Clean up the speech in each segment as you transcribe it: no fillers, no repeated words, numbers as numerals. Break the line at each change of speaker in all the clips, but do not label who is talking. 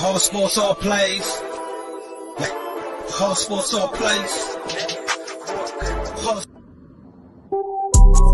Whole sports all plays. Whole sports all plays.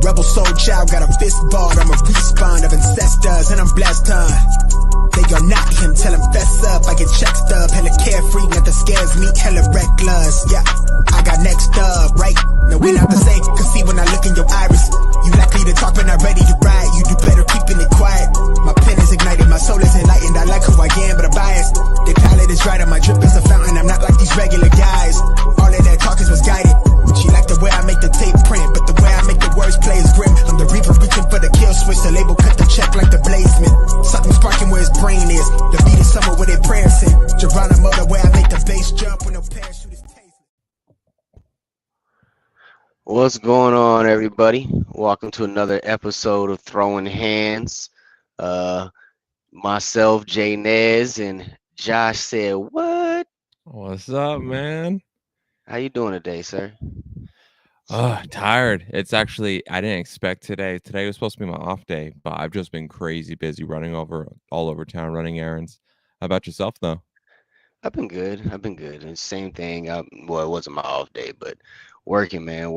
Rebel soul child got a fist ball. I'm a respawn of ancestors and I'm blessed, They are not him, tell him fess up. I get checked up, hella carefree, nothing scares me, hella reckless. Yeah, I got next up, right? No, we not the same, cause see when I look in your iris, you likely to talk but not ready to ride. You do better keeping it quiet. My pen is ignited, my soul is enlightened. I like who I am, but I'm biased. The palette is right, and my drip is a fountain. I'm not like these regular guys. All of that talk is misguided. She like the way I make the tape print, but the way I make the words play is grim. I'm the reaper reaching for the kill switch. The label cut the check like the blazement. Something sparking where his brain is. The beat is somewhere where they prayers in. Geronimo, the way I make the bass jump when no parachute is tasted.
What's going on, everybody? Welcome to another episode of Throwing Hands. Myself, JayNes, and Josh said, "What?
What's up, man?
How you doing today, sir?"
Tired. It's actually, I didn't expect today. Today was supposed to be my off day, but I've just been crazy busy running all over town, running errands. How about yourself, though?
I've been good. And same thing. Well, it wasn't my off day, but working, man.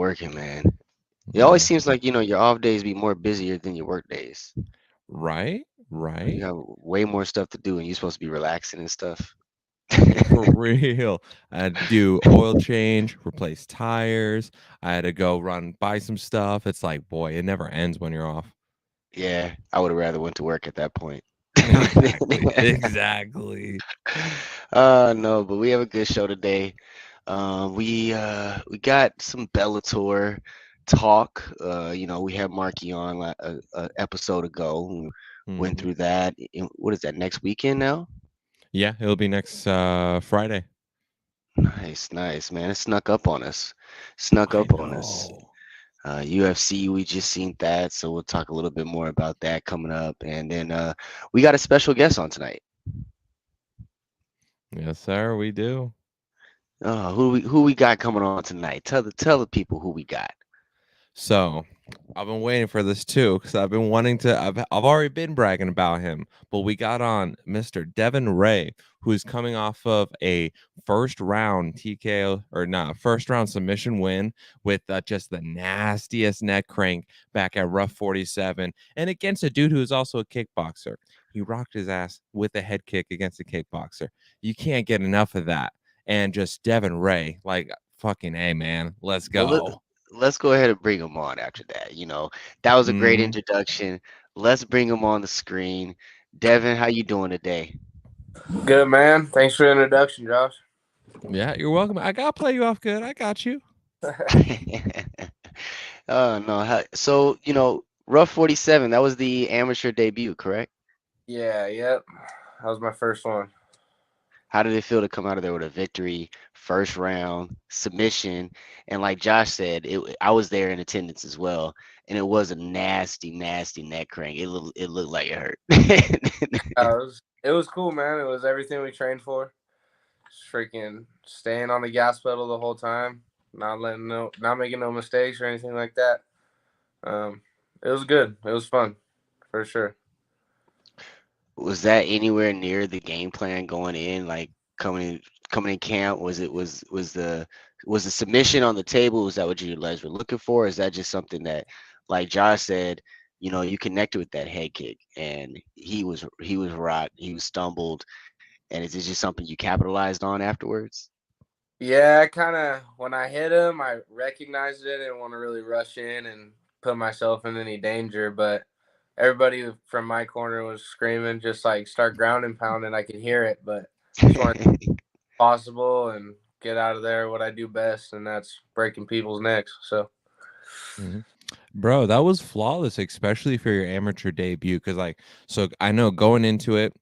It always seems like, your off days be more busier than your work days.
Right.
You got way more stuff to do, and you're supposed to be relaxing and stuff.
For real. I had to do oil change, replace tires. I had to go buy some stuff. It's like, boy, it never ends when you're off.
Yeah, I would have rather went to work at that point.
Exactly.
No, but we have a good show today. We got some Bellator talk. We had Marky on a episode ago. Went through that. What is that, next weekend now?
Yeah, it'll be next Friday.
Nice, man. It snuck up on us. UFC, we just seen that, so we'll talk a little bit more about that coming up. And then we got a special guest on tonight.
Yes, sir, we do.
Who we got coming on tonight? Tell the people who we got.
So I've been waiting for this too, because I've been wanting to. I've already been bragging about him, but we got on Mr. Devin Ray, who's coming off of a first round submission win with just the nastiest neck crank back at Rough 47, and against a dude who is also a kickboxer. He rocked his ass with a head kick against a kickboxer. You can't get enough of that. And just Devin Ray, like fucking A, man, let's go.
Well, let's go ahead and bring him on after that. That was a great introduction. Let's bring him on the screen. Devin, how you doing today?
Good, man. Thanks for the introduction, Josh.
Yeah, you're welcome. I gotta play you off good. I got you.
No. So, Rough 47, that was the amateur debut, correct?
Yep. That was my first one.
How did it feel to come out of there with a victory, first round, submission? And like Josh said, I was there in attendance as well, and it was a nasty neck crank. It looked like it hurt.
It was cool, man. It was everything we trained for. Just freaking staying on the gas pedal the whole time, not making no mistakes or anything like that. It was good. It was fun, for sure.
Was that anywhere near the game plan going in? Like coming in camp, was the submission on the table? Was that what you guys were looking for? Or is that just something that, like Josh said, you connected with that head kick, and he was rocked, he was stumbled, and is it just something you capitalized on afterwards?
Yeah, when I hit him, I recognized it. I didn't want to really rush in and put myself in any danger, but everybody from my corner was screaming, just like start ground and pounding. I could hear it, but just wanted to be possible and get out of there what I do best, and that's breaking people's necks. So,
Bro, that was flawless, especially for your amateur debut. Because so I know going into it,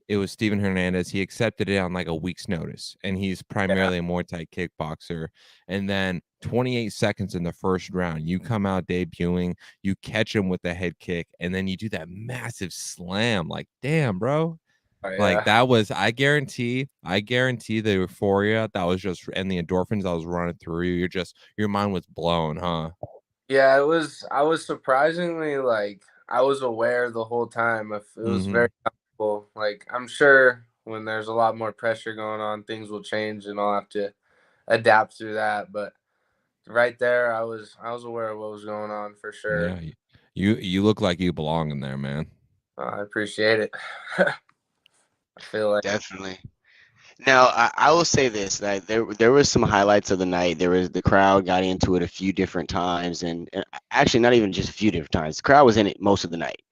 it was Steven Hernandez. He accepted it on like a week's notice, and he's primarily a Muay Thai kickboxer. And then 28 seconds in the first round, you come out debuting, you catch him with the head kick, and then you do that massive slam. Like, damn, bro.
Oh, yeah.
Like that was, I guarantee the euphoria that was just, and the endorphins that was running through you. Your mind was blown, huh?
Yeah, I was surprisingly I was aware the whole time. It was very comfortable. Like, I'm sure when there's a lot more pressure going on, things will change, and I'll have to adapt through that. But right there, I was aware of what was going on for sure.
Yeah, you look like you belong in there, man.
I appreciate it. I feel like
Definitely. Now, I will say this: that there was some highlights of the night. There was the crowd got into it a few different times, and actually not even just a few different times. The crowd was in it most of the night.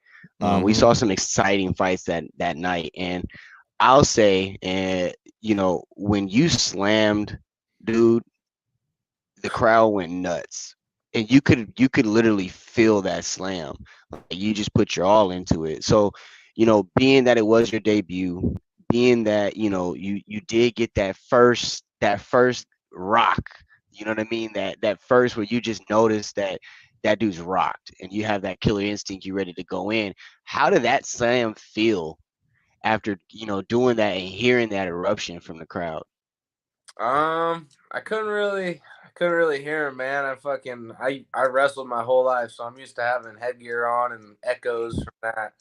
We
Mhm.
saw some exciting fights that night, and I'll say, when you slammed, dude, the crowd went nuts, and you could literally feel that slam. Like, you just put your all into it. So, being that it was your debut, being that you did get that first rock. You know what I mean? That first where you just noticed that dude's rocked, and you have that killer instinct. You ready to go in. How did that slam feel after doing that and hearing that eruption from the crowd?
I couldn't really hear him, man. I wrestled my whole life, so I'm used to having headgear on and echoes from that.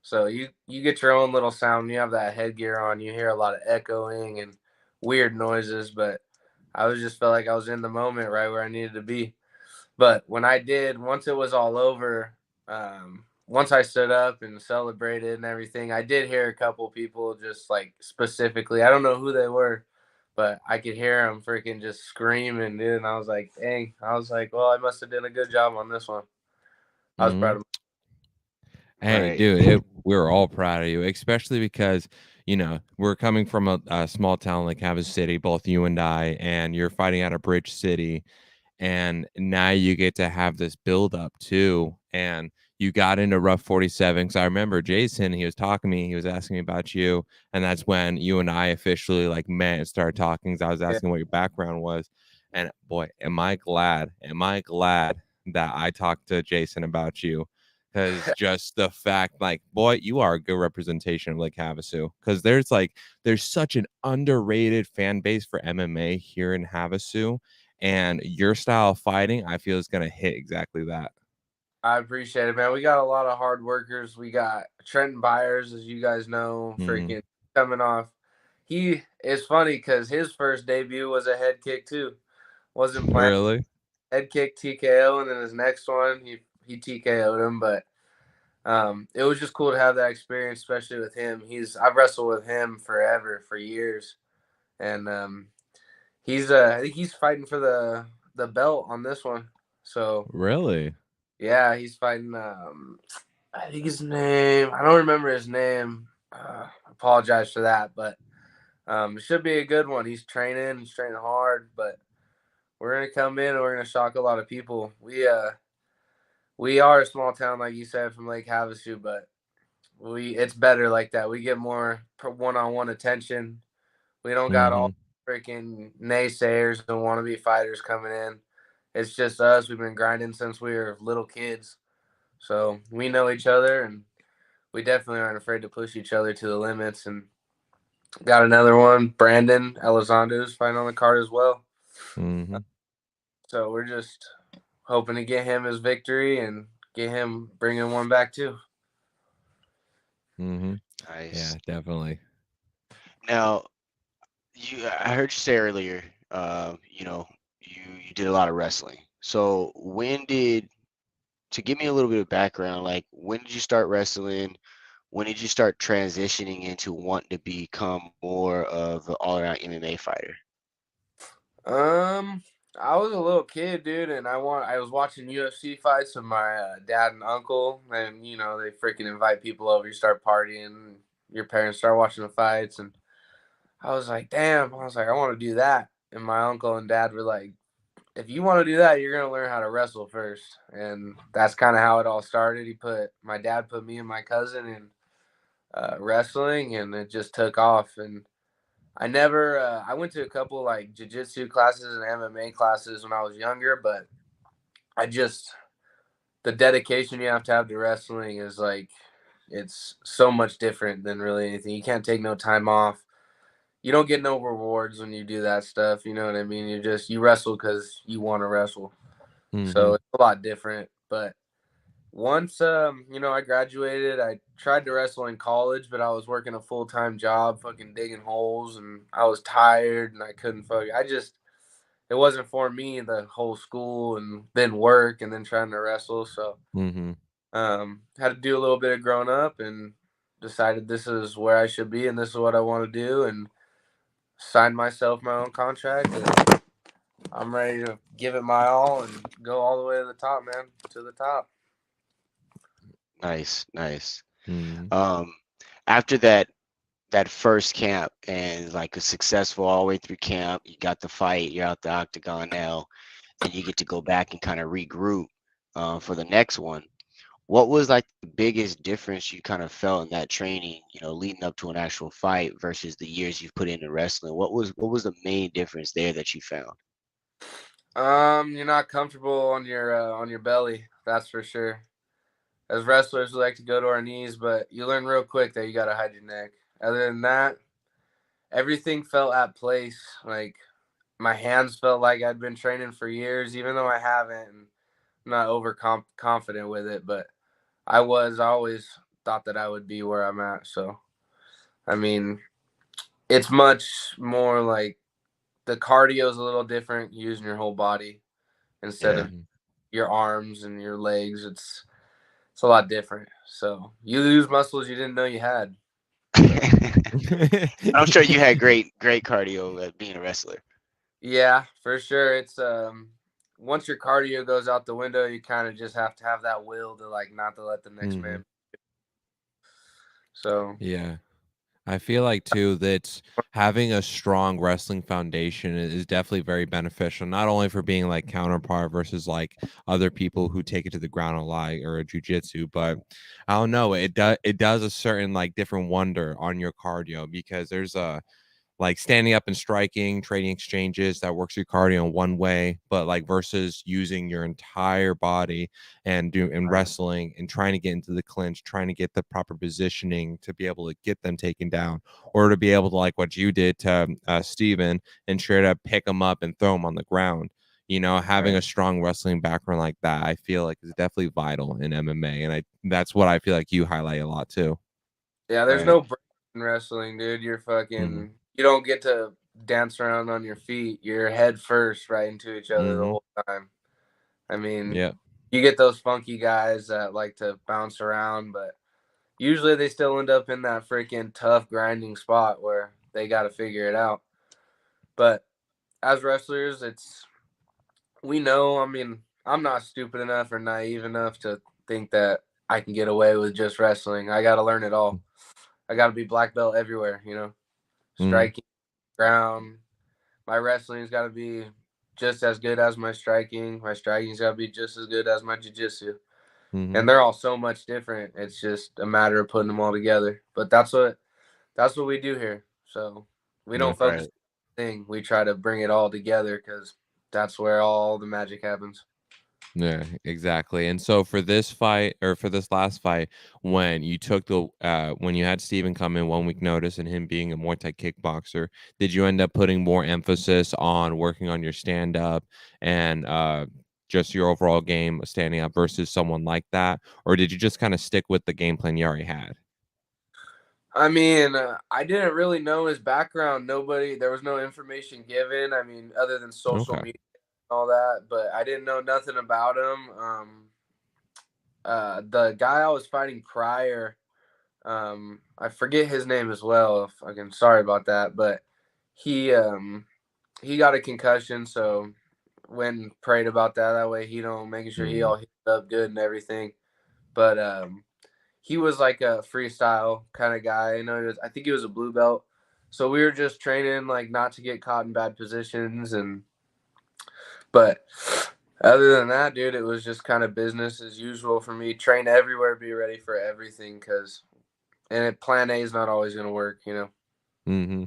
So you get your own little sound. You have that headgear on. You hear a lot of echoing and weird noises, but I was just felt like I was in the moment, right where I needed to be. But when I did, once it was all over, once I stood up and celebrated and everything, I did hear a couple people just like specifically. I don't know who they were, but I could hear them freaking just screaming, dude. And I was like, dang. I was like, well, I must have done a good job on this one. I was proud
Mhm.
of
Hey,
Right.
dude, we were all proud of you, especially because, we're coming from a small town like Havasu City, both you and I, and you're fighting out of Bridge City. And now you get to have this build up too. And you got into rough 47. Cause I remember Jason, he was talking to me, he was asking me about you. And that's when you and I officially like met and started talking. 'Cause I was
it.
asking what your background was. And boy, am I glad that I talked to Jason about you. Cause just the fact, like, boy, you are a good representation of Lake Havasu. Cause there's such an underrated fan base for MMA here in Havasu, and your style of fighting, I feel, is gonna hit exactly that.
I appreciate it, man. We got a lot of hard workers. We got Trenton Byers, as you guys know,
Mhm.
freaking coming off. He is funny because his first debut was a head kick too. Wasn't planned.
Really?
Head kick TKO, and then his next one he TKO'd him. But it was just cool to have that experience, especially with him. I've wrestled with him forever, for years, and I think he's fighting for the belt on this one. So
Really?
yeah, he's fighting. I think his name. I don't remember his name. Apologize for that, but it should be a good one. He's training. He's training hard, but we're gonna come in and we're gonna shock a lot of people. We are a small town, like you said, from Lake Havasu, but it's better like that. We get more one-on-one attention. We don't got all
Mhm.
freaking naysayers and wannabe fighters coming in. It's just us. We've been grinding since we were little kids, so we know each other, and we definitely aren't afraid to push each other to the limits. And got another one, Brandon Elizondo's fighting on the card as well.
Mhm.
So we're just hoping to get him his victory and get him bringing one back too.
Mhm.
Nice.
Yeah, definitely.
Now, I heard you say earlier, you did a lot of wrestling. So to give me a little bit of background, like, when did you start wrestling? When did you start transitioning into wanting to become more of an all-around MMA fighter?
Um, I was a little kid, dude, and I was watching UFC fights with my dad and uncle, and they freaking invite people over. You start partying, your parents start watching the fights, and I was like, damn. I was like, I want to do that. And my uncle and dad were like, if you want to do that, you're gonna learn how to wrestle first. And that's kind of how it all started. My dad put me and my cousin in wrestling, and it just took off. And I went to a couple like jiu-jitsu classes and MMA classes when I was younger, but I just, the dedication you have to wrestling is like, it's so much different than really anything. You can't take no time off. You don't get no rewards when you do that stuff. You know what I mean? You wrestle because you want to wrestle. So
Mhm.
it's a lot different. But Once, I graduated, I tried to wrestle in college, but I was working a full-time job, fucking digging holes, and I was tired, and I couldn't it wasn't for me, the whole school and then work and then trying to wrestle. So,
Mm-hmm.
had to do a little bit of growing up and decided this is where I should be and this is what I want to do, and signed myself my own contract, and I'm ready to give it my all and go all the way to the top, man, to the top.
Nice.
Mm-hmm.
After that first camp and like a successful all the way through camp, you got the fight, you're out the octagon now, and you get to go back and kind of regroup for the next one. What was like the biggest difference you kind of felt in that training, leading up to an actual fight versus the years you've put into wrestling? What was the main difference there that you found?
You're not comfortable on your belly, that's for sure. As wrestlers, we like to go to our knees, but you learn real quick that you gotta hide your neck. Other than that, everything felt at place. Like my hands felt like I'd been training for years, even though I haven't. And I'm not confident with it, but I always thought that I would be where I'm at. So, I mean, it's much more like the cardio is a little different, using your whole body instead
Yeah.
of your arms and your legs. It's a lot different. So you lose muscles you didn't know you had. So.
I'm sure you had great cardio at being a wrestler.
Yeah, for sure. It's once your cardio goes out the window, you kind of just have to have that will to like not to let the next man. So
Yeah. I feel like too that having a strong wrestling foundation is definitely very beneficial, not only for being like counterpart versus like other people who take it to the ground a lot or a jujitsu, but I don't know, it does a certain like different wonder on your cardio because there's a like standing up and striking, trading exchanges that works your cardio in one way, but like versus using your entire body and wrestling and trying to get into the clinch, trying to get the proper positioning to be able to get them taken down, or to be able to like what you did to Steven and straight up pick him up and throw him on the ground. Having a strong wrestling background like that, I feel like is definitely vital in MMA, and that's what I feel like you highlight a lot too.
yeah, there's
Right.
no break in wrestling, dude. You're fucking. You don't get to dance around on your feet. You're head first right into each other the whole time. I mean,
Yeah.
you get those funky guys that like to bounce around, but usually they still end up in that freaking tough grinding spot where they got to figure it out. But as wrestlers, we know. I mean, I'm not stupid enough or naive enough to think that I can get away with just wrestling. I got to learn it all. I got to be black belt everywhere, striking, ground. My wrestling's got to be just as good as my striking. My striking's got to be just as good as my jiu-jitsu. And they're all so much different. It's just a matter of putting them all together. But that's what we do here. So we don't focus on the thing. We try to bring it all together because that's where all the magic happens.
Yeah, exactly. And so for this fight or for this last fight, when you took when you had Steven come in 1 week notice and him being a Muay Thai kickboxer, did you end up putting more emphasis on working on your stand up and just your overall game standing up versus someone like that? Or did you just kind of stick with the game plan you already had?
I mean, I didn't really know his background. There was no information given. I mean, other than social media and all that, but I didn't know nothing about him. The guy I was fighting prior, I forget his name as well. Fucking sorry about that, but he got a concussion, so when prayed about that way he don't making sure he all healed up good and everything. But he was like a freestyle kind of guy. I think he was a blue belt. So we were just training like not to get caught in bad positions but other than that, dude, it was just kind of business as usual for me. Train everywhere, be ready for everything plan A is not always going to work,
Mm-hmm.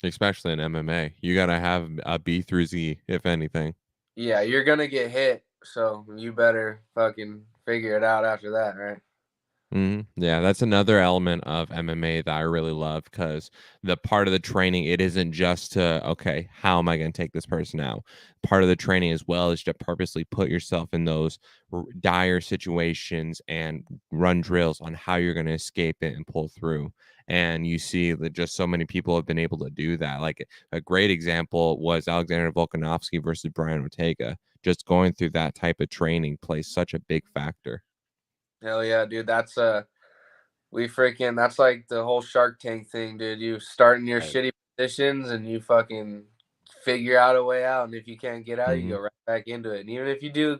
Especially in MMA. You got to have a B through Z, if anything.
Yeah, you're going to get hit. So you better fucking figure it out after that, right?
Yeah, that's another element of MMA that I really love, because the part of the training, it isn't just to, okay, how am I going to take this person out? Part of the training as well is to purposely put yourself in those dire situations and run drills on how you're going to escape it and pull through. And you see that just so many people have been able to do that. Like a great example was Alexander Volkanovski versus Brian Ortega. Just going through that type of training plays such a big factor.
Hell yeah, dude. That's that's like the whole Shark Tank thing, dude. You start in your shitty positions and you fucking figure out a way out. And if you can't get out, you go right back into it. And even if you do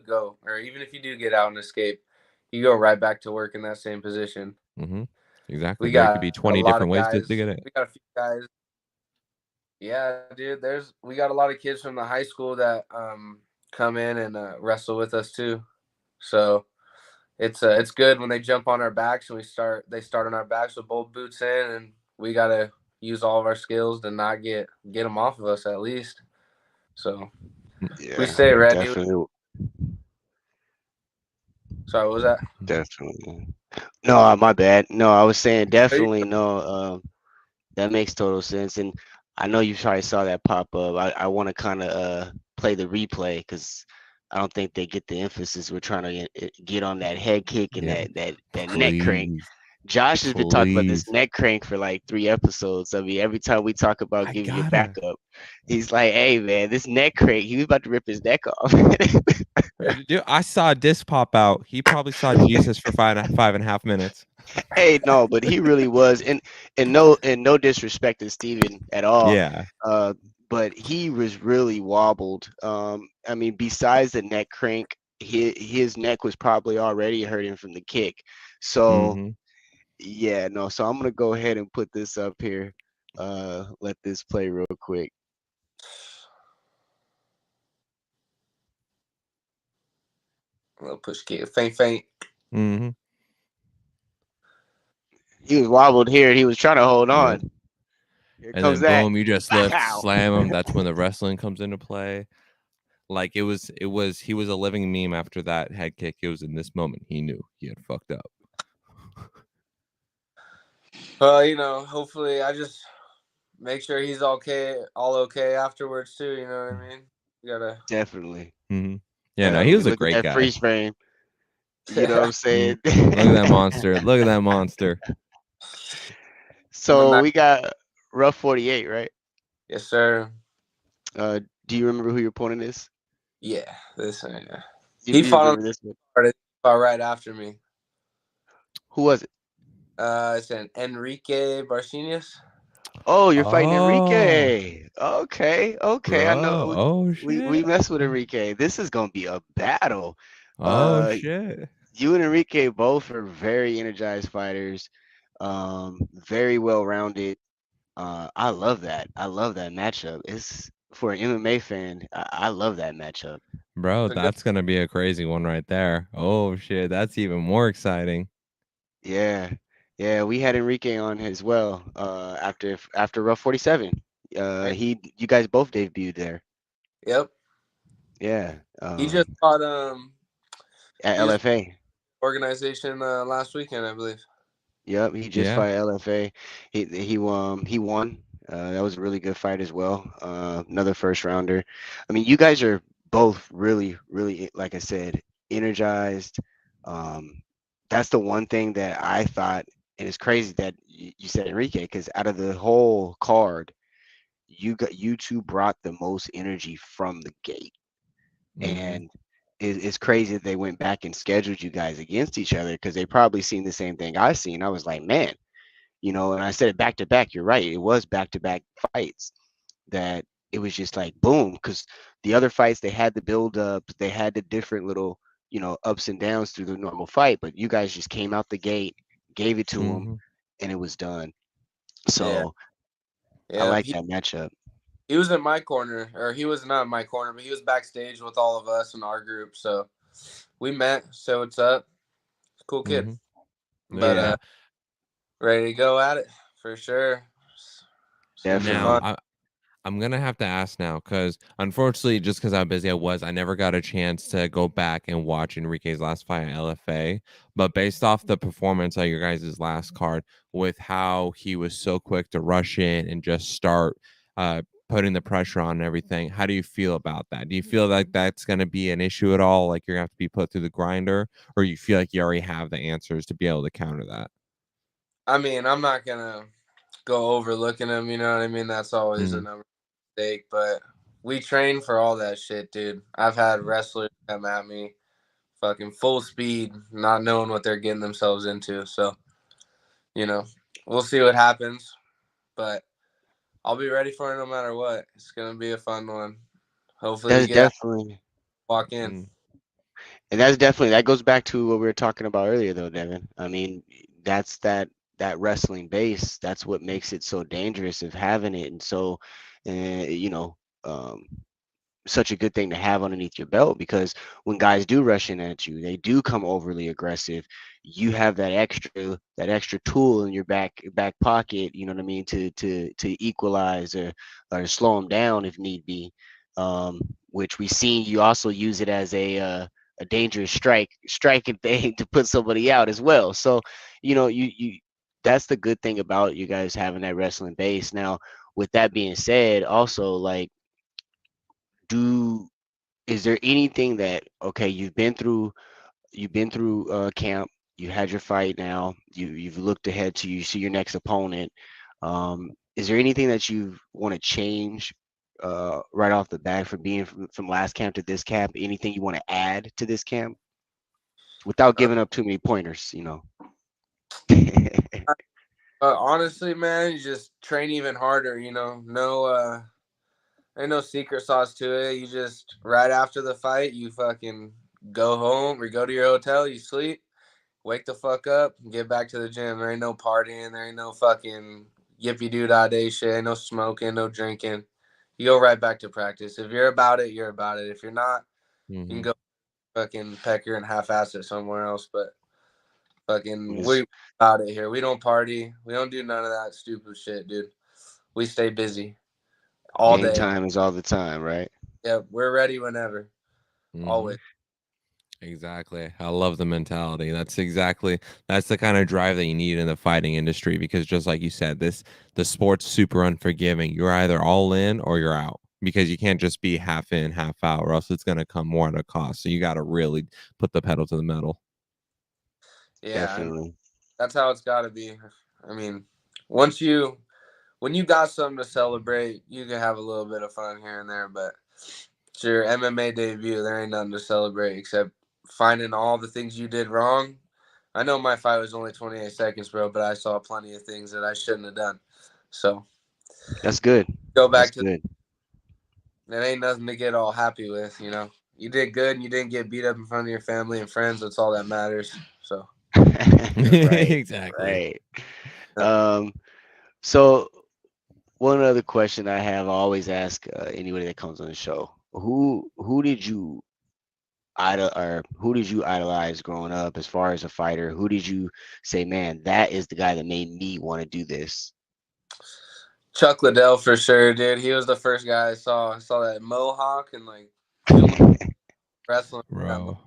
get out and escape, you go right back to work in that same position.
Exactly.
We
There
got
could be
a
20
lot
different
of
ways to
guys.
get it.
We got a few guys. Yeah, dude. We got a lot of kids from the high school that come in and wrestle with us too. So it's good when they jump on our backs and they start on our backs with both boots in, and we gotta use all of our skills to not get them off of us at least. So
Yeah,
we stay ready.
definitely.
Sorry, what was that?
Definitely. No, my bad. No, I was saying definitely no. That makes total sense, and I know you probably saw that pop up. I want to kind of play the replay because I don't think they get the emphasis. We're trying to get on that head kick and
Yeah,
that neck crank.
please,
Josh has been talking about this
please.
neck crank for like 3 episodes. I mean, every time we talk about
I
giving you
gotta.
backup, he's like, "Hey, man, this neck crank, he was about to rip his neck off."
Dude, I saw a disc pop out. He probably saw Jesus for 5.5 minutes.
Hey, no, but he really was, and no disrespect to Steven at all.
Yeah.
Uh, but he was really wobbled. I mean, besides the neck crank, his neck was probably already hurting from the kick. So yeah, no. So I'm gonna go ahead and put this up here. Let this play real quick.
A little push kick, faint.
He was wobbled here. He was trying to hold on.
Yep.
Here
And
comes
then
that.
boom, you just lift, slam him. That's when the wrestling comes into play. Like he was a living meme after that head kick. It was in this moment he knew he had fucked up.
Well, hopefully I just make sure he's all okay afterwards too. You know what I mean? You gotta
Definitely.
Yeah, no, he was a
Look at
great
that
guy.
freeze frame. You know what I'm saying?
Look at that monster. Look at that monster.
So we got Rough 48, right?
Yes, sir.
Do you remember who your opponent is?
Yeah, this.
You
fought
remember this one?
right after me.
Who was it?
It's an Enrique Barcinas.
Oh, you're fighting Enrique. Okay.
Bro.
I know.
Oh shit.
We mess with Enrique. This is gonna be a battle.
Oh shit.
You and Enrique both are very energized fighters. Very well rounded. I love that. I love that matchup. It's for an MMA fan. I love that matchup.
Bro, that's gonna be a crazy one right there. Oh shit, that's even more exciting.
Yeah, we had Enrique on as well. After Rough 47, you guys both debuted there.
Yep.
Yeah.
He just fought
at LFA
organization last weekend, I believe.
Yep, he just fought LFA. He won. That was a really good fight as well. Another first rounder. I mean, you guys are both really, really, like I said, energized. That's the one thing that I thought, and it's crazy that you said Enrique, because out of the whole card, you two brought the most energy from the gate, and it's crazy that they went back and scheduled you guys against each other, because they probably seen the same thing I seen. I was like, man, and I said it back to back. You're right. It was back to back fights that it was just like boom, because the other fights, they had the build up, they had the different little, ups and downs through the normal fight, but you guys just came out the gate, gave it to them, and it was done. So I like that matchup.
He was in my corner, or he was not in my corner, but he was backstage with all of us in our group. So we met, said what's up. Cool kid. But ready to go at it for sure.
Definitely.
Now, I'm gonna have to ask now because unfortunately, just because how busy I never got a chance to go back and watch Enrique's last fight at LFA. But based off the performance of your guys' last card, with how he was so quick to rush in and just start putting the pressure on and everything, how do you feel about that? Do you feel like that's gonna be an issue at all? Like you're gonna have to be put through the grinder, or you feel like you already have the answers to be able to counter that?
I mean, I'm not gonna go overlooking him. You know what I mean? That's always a
Mm,
number mistake. But we train for all that shit, dude. I've had wrestlers come at me, fucking full speed, not knowing what they're getting themselves into. So, you know, we'll see what happens. But I'll be ready for it no matter what. It's gonna be a fun one. Hopefully, we
That's
get out,
definitely
walk in.
mm,
And that's definitely that goes back to what we were talking about earlier, though, Devin. I mean, that's that wrestling base. That's what makes it so dangerous of having it, and so, you know, such a good thing to have underneath your belt because when guys do rush in at you, they do come overly aggressive. You have that extra tool in your back pocket. You know what I mean to equalize or slow them down if need be. Which we seen you also use it as a dangerous striking thing to put somebody out as well. So you that's the good thing about you guys having that wrestling base. Now, with that being said, also like do is there anything that okay you've been through camp, you had your fight, now you've looked ahead to you see your next opponent, is there anything that you want to change right off the bat from being from last camp to this camp, anything you want to add to this camp without
Uh,
giving up too many pointers,
honestly, man, you just train even harder. You know, ain't no secret sauce to it. You just right after the fight, you fucking go home or go to your hotel. You sleep, wake the fuck up, and get back to the gym. There ain't no partying. There ain't no fucking yippee doo dah day shit. Ain't no smoking, no drinking. You go right back to practice. If you're about it, you're about it. If you're not, you can
mhm.
go fucking pecker and half ass it somewhere else. But fucking,
Because
we about it here. We don't party. We don't do none of that stupid shit, dude. We stay busy all
game
day.
time is all the time, right?
Yeah, we're ready whenever.
Mhm.
Always.
Exactly. I love the mentality. That's the kind of drive that you need in the fighting industry because just like you said, the sport's super unforgiving. You're either all in or you're out because you can't just be half in, half out, or else it's gonna come more at a cost. So you gotta really put the pedal to the metal.
Yeah, I mean,
Definitely.
that's how it's got to be. I mean, once you when you got something to celebrate, you can have a little bit of fun here and there. But it's your MMA debut. There ain't nothing to celebrate except finding all the things you did wrong. I know my fight was only 28 seconds, bro, but I saw plenty of things that I shouldn't have done. So
That's good.
go
That's
back to
good.
it. Ain't nothing to get all happy with. You know, you did good and you didn't get beat up in front of your family and friends. That's all that matters. So
Right,
Exactly.
right. um so one other question I have, I always ask anybody that comes on the show: who did you who did you idolize growing up as far as a fighter? Who did you say, man, that is the guy that made me want to do this?
Chuck Liddell for sure, dude. He was the first guy I saw. I saw that mohawk and like 2 months wrestling.
Bro.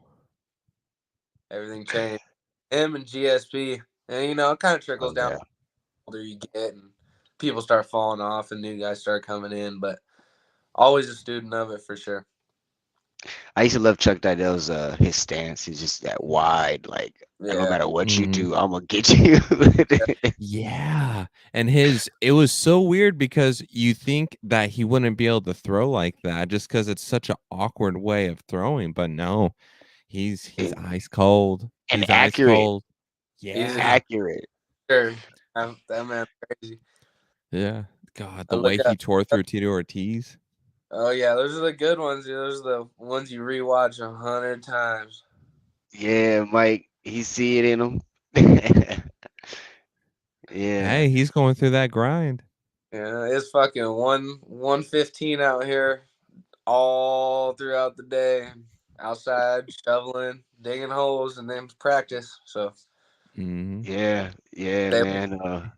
Everything changed. Him and GSP, and you know, it kind of trickles
Oh
down
yeah,
the older you get, and people start falling off, and new guys start coming in. But always a student of it for sure.
I used to love Chuck Liddell's his stance. He's just that wide, like no
Yeah,
matter what you
Mhm.
do, I'm gonna get you.
Yeah. And it was so weird because you think that he wouldn't be able to throw like that just because it's such an awkward way of throwing. But no, he's
and,
ice cold.
and
He's ice
accurate,
cold.
he's a
Yeah.
accurate.
sure. That man's crazy.
Yeah. God,
I
the way
look
he
at.
tore through Tito Ortiz.
Oh yeah, those are the good ones. Dude. Those are the ones you rewatch 100 times.
Yeah, Mike, he see it in him. Yeah,
Hey, he's going through that grind.
Yeah, it's fucking 115 out here all throughout the day, outside shoveling, digging holes, and then practice. So
Hmm.
yeah,
they,
man.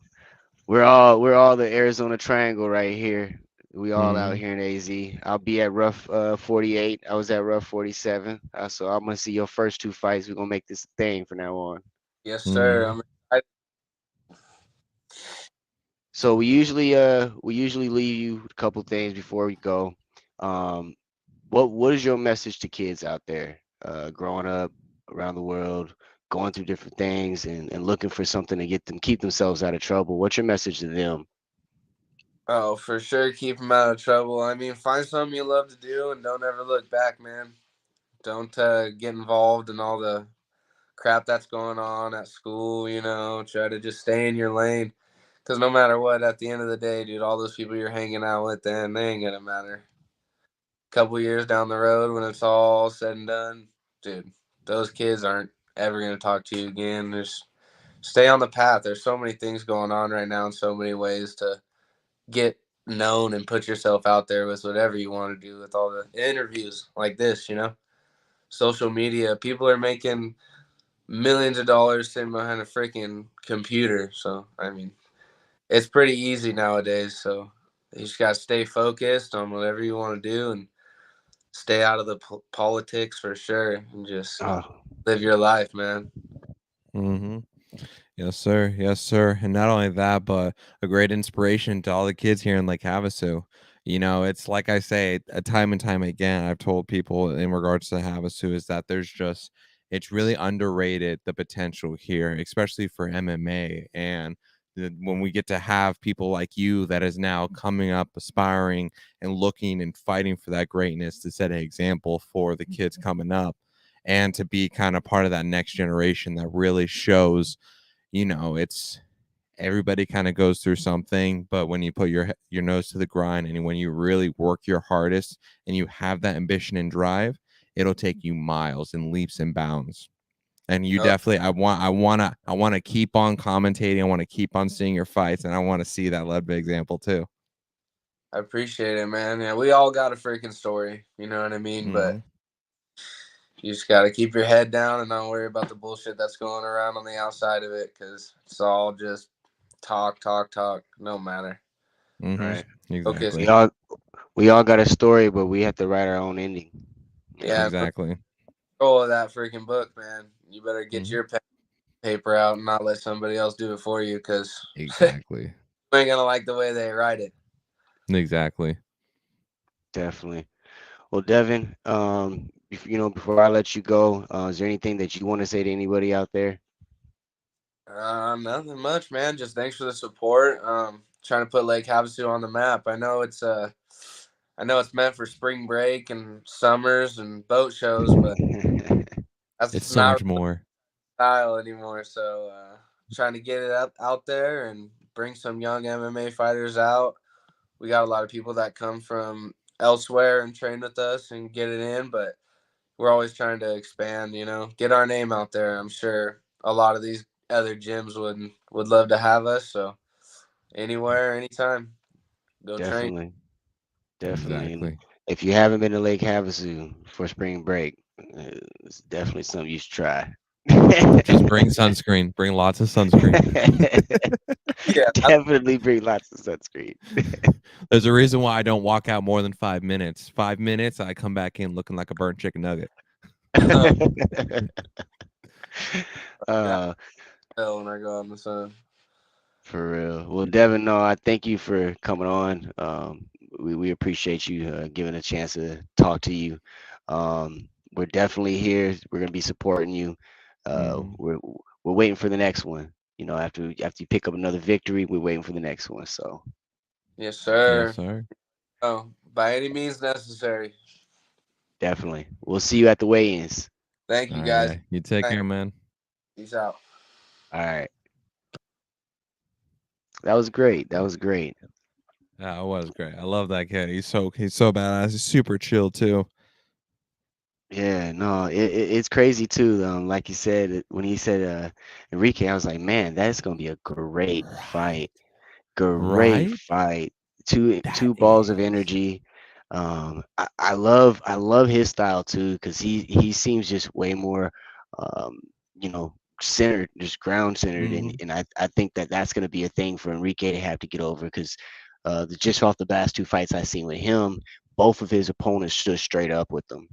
We're all the Arizona Triangle right here. We all out
Mhm.
here in AZ. I'll be at rough 48. I was at rough 47. So I'm gonna see your first two fights. We're gonna make this a thing from now on.
Yes, sir.
Mhm.
I'm excited.
So we usually leave you a couple things before we go. Um, what is your message to kids out there, growing up around the world, going through different things and looking for something to get them keep themselves out of trouble? What's your message to them?
Oh, for sure. Keep them out of trouble. I mean, find something you love to do and don't ever look back, man. Don't get involved in all the crap that's going on at school. Try to just stay in your lane. Because no matter what, at the end of the day, dude, all those people you're hanging out with, then they ain't gonna matter. Couple years down the road, when it's all said and done, dude, those kids aren't ever gonna talk to you again. Just stay on the path. There's so many things going on right now, and so many ways to get known and put yourself out there with whatever you want to do. With all the interviews like this, social media, people are making millions of dollars sitting behind a freaking computer. So, I mean, it's pretty easy nowadays. So, you just got to stay focused on whatever you want to do and stay out of the politics for sure and just
Oh,
live your life, man.
Mhm. Yes, sir. Yes, sir. And not only that, but a great inspiration to all the kids here in Lake Havasu. It's like I say, a time and time again, I've told people in regards to Havasu is that it's really underrated the potential here, especially for MMA. And when we get to have people like you that is now coming up, aspiring and looking and fighting for that greatness to set an example for the kids coming up and to be kind of part of that next generation that really shows it's everybody kind of goes through something, but when you put your nose to the grind and when you really work your hardest and you have that ambition and drive, it'll take you miles and leaps and bounds. And you
Oh,
definitely, I want to keep on commentating. I want to keep on seeing your fights, and I want to see that led by example too.
I appreciate it, man. Yeah, we all got a freaking story, you know what I mean? But
Hmm.
you just got to keep your head down and not worry about the bullshit that's going around on the outside of it because it's all just talk, talk, talk. No matter.
Hmm.
right.
Focus.
We
Exactly.
all we all got a story, but we have to write our own ending. You
Yeah,
know.
and put
Exactly.
control of that freaking book, man. You better get
Hmm.
your paper out and not let somebody else do it for you because you
Exactly.
ain't going to like the way they write it.
Exactly.
Definitely. Well, Devin, before I let you go, is there anything that you want to say to anybody out there?
Nothing much, man. Just thanks for the support. Trying to put Lake Havasu on the map. I know it's meant for spring break and summers and boat shows, but
It's
that's
so
not
much more.
style anymore. So trying to get it out there and bring some young MMA fighters out. We got a lot of people that come from elsewhere and train with us and get it in, but we're always trying to expand. Get our name out there. I'm sure a lot of these other gyms would love to have us. So anywhere, anytime, go train.
Definitely, definitely. And
Exactly.
if you haven't been to Lake Havasu for spring break, it's definitely something you should try.
Just bring sunscreen. Bring lots of sunscreen.
Yeah,
Definitely bring lots of sunscreen.
There's a reason why I don't walk out more than 5 minutes. 5 minutes, I come back in looking like a burnt chicken nugget.
yeah,
uh,
when I go out in the sun.
for real. Well, Devin, no, I thank you for coming on. We appreciate you giving a chance to talk to you. We're definitely here. We're gonna be supporting you. Uh,
Mhm.
we're we're waiting for the next one. After you pick up another victory, we're waiting for the next one. So
Yes,
Yes,
sir.
sir.
Oh, by any means necessary.
definitely, we'll see you at the weigh-ins.
Thank
All
you
right,
guys.
yeah. You take
Thanks.
care, man.
Peace out.
All right, that was great. That was great.
Yeah, it was great. I love that kid. He's so badass. He's super chill too.
Yeah, no, it's crazy too. Like you said, when he said Enrique, I was like, man, that's gonna be a great
Right.
fight. Great
Right?
fight. Two
That
two balls of
is.
energy. I love his style too because he seems just way more, um, centered, just ground centered, and
Mhm.
and I think that that's gonna be a thing for Enrique to have to get over because Just off the last 2 fights I seen with him, both of his opponents stood straight up with him,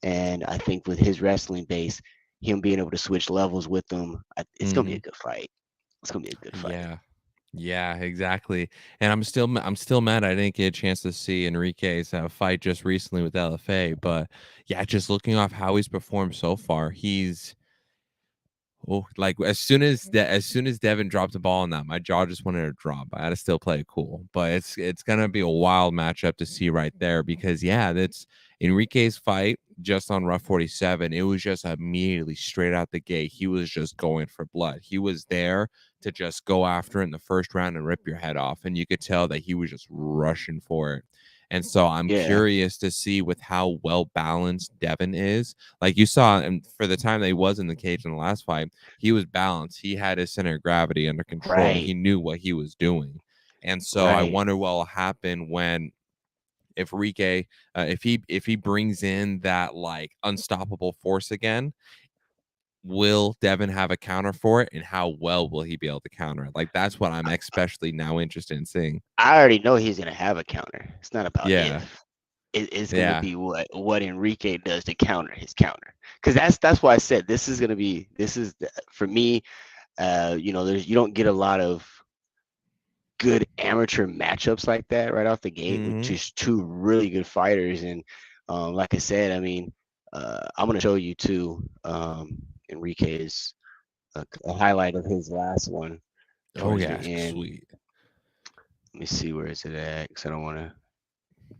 and I think with his wrestling base, him being able to switch levels with them, it's gonna be
Mm-hmm.
a good fight. It's gonna be a good fight.
Yeah. Yeah, exactly. And I'm still mad I didn't get a chance to see Enrique's fight just recently with LFA. But yeah, just looking off how he's performed so far, he's like as soon as Devin dropped the ball on that, my jaw just wanted to drop. I had to still play it cool, but it's gonna be a wild matchup to see right there because yeah, that's Enrique's fight just on Rough 47. It was just immediately straight out the gate. He was just going for blood. He was there to just go after it in the first round and rip your head off, and you could tell that he was just rushing for it. And so I'm
Yeah,
curious to see with how well balanced Devin is. Like you saw, and for the time that he was in the cage in the last fight, he was balanced. He had his center of gravity under control.
right,
He knew what he was doing. And so I
right.
wonder what will happen when if Rike, if he brings in that like unstoppable force again, will Devin have a counter for it, and how well will he be able to counter it? Like that's what I'm especially now interested in seeing.
I already know he's gonna have a counter. It's not about
Yeah,
if. It's gonna
yeah.
be what Enrique does to counter his counter. Because that's why I said this is gonna be for me. You don't get a lot of good amateur matchups like that right off the gate with
Mm-hmm.
just two really good fighters. And like I said, I mean, I'm gonna show you too. Enrique's a highlight of his last one
Oh
towards the
yeah,
end.
sweet.
Let me see where is it at because I don't want to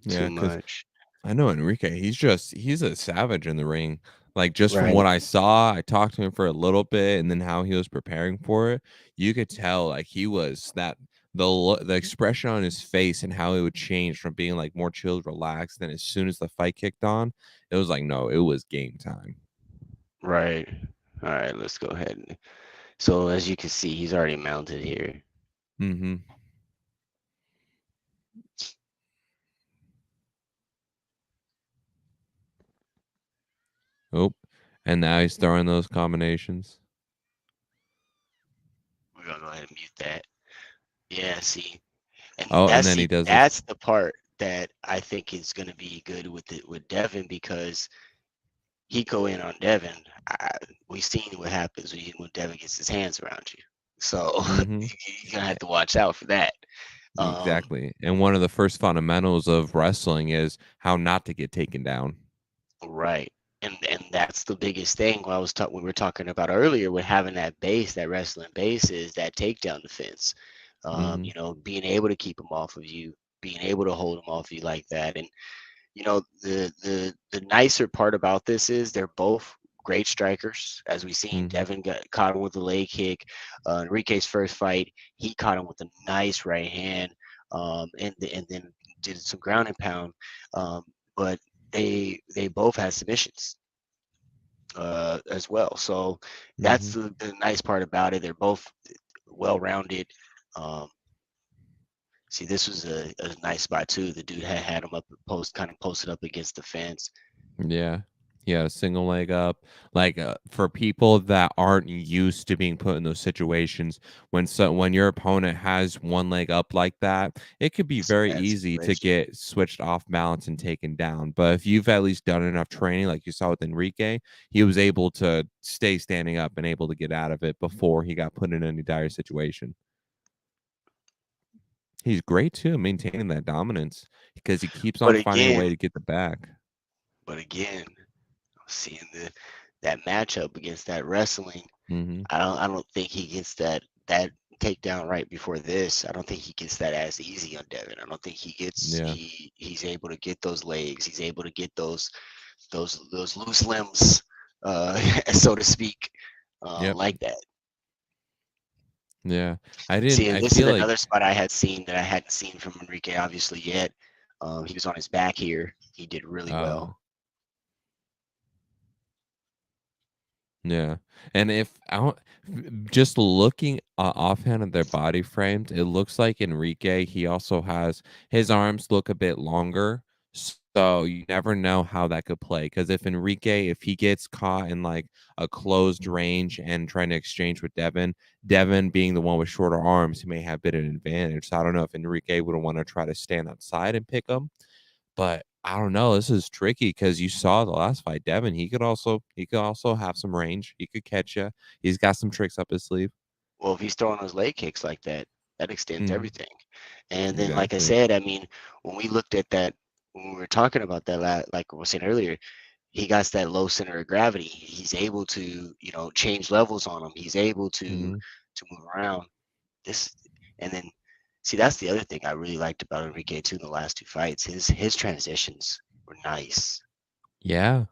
Yeah,
too
because
much.
I know Enrique, he's a savage in the ring. Like just from
Right,
what I saw, I talked to him for a little bit and then how he was preparing for it, you could tell like he was that the expression on his face and how it would change from being like more chilled, relaxed, then as soon as the fight kicked on, it was like no, it was game time.
right. All right, let's go ahead. So as you can see, he's already mounted here.
Mm-hmm. Oh, and now he's throwing those combinations.
We're gonna go ahead and mute that. Yeah, see, and
Oh, and then he does this.
that's the part that I think is gonna be good with Devin because he go in on Devin. We've seen what happens when Devin gets his hands around you. So
Mm-hmm.
you're gonna have to watch out for that. Um,
Exactly. And one of the first fundamentals of wrestling is how not to get taken down.
right. And that's the biggest thing we were talking about earlier with having that base, that wrestling base is that takedown defense.
Mhm.
Being able to keep them off of you, being able to hold them off you like that. And the nicer part about this is they're both great strikers. As we seen,
Mhm.
Devin got caught him with a leg kick. Enrique's first fight, he caught him with a nice right hand, and then did some ground and pound. But they both had submissions as well. So that's
Mhm.
the nice part about it. They're both well rounded. Um, See, this was a nice spot too. The dude had him up kind of posted up against the fence.
Yeah. Yeah, a single leg up. Like for people that aren't used to being put in those situations, when your opponent has one leg up like that, it could be
It's a
very
bad
easy to
situation.
get switched off balance and taken down. But if you've at least done enough training, like you saw with Enrique, he was able to stay standing up and able to get out of it before he got put in any dire situation. He's great too, maintaining that dominance because he keeps
But
on finding a
again,
way to get the back.
but again, seeing that matchup against that wrestling,
Hmm.
I don't think he gets that takedown right before this. I don't think he gets that as easy on Devin. I don't think
Yeah.
he's able to get those legs. He's able to get those loose limbs, so to speak,
Yep.
like that.
Yeah. I
See,
didn't.
and
I
this is
feel like.
another spot I had seen that I hadn't seen from Enrique obviously yet. He was on his back here. He did really
Uh.
well.
Yeah. And if I don't, just looking offhand at their body frames, it looks like Enrique. He also has his arms look a bit longer. So you never know how that could play. Because if he gets caught in like a closed range and trying to exchange with Devin being the one with shorter arms, he may have a bit of an advantage. So I don't know if Enrique would want to try to stand outside and pick him. But I don't know. This is tricky because you saw the last fight, Devin. He could also have some range. He could catch you. He's got some tricks up his sleeve.
Well, if he's throwing those leg kicks like that, that extends
Mhm.
everything. And then, like I
Exactly.
said, I mean, when we looked at that, when we were talking about that, like I was saying earlier, he got that low center of gravity. He's able to, change levels on him. He's able
Mhm.
to move around. This, and then, see, that's the other thing I really liked about Enrique too in the last two fights. His transitions were nice.
Yeah.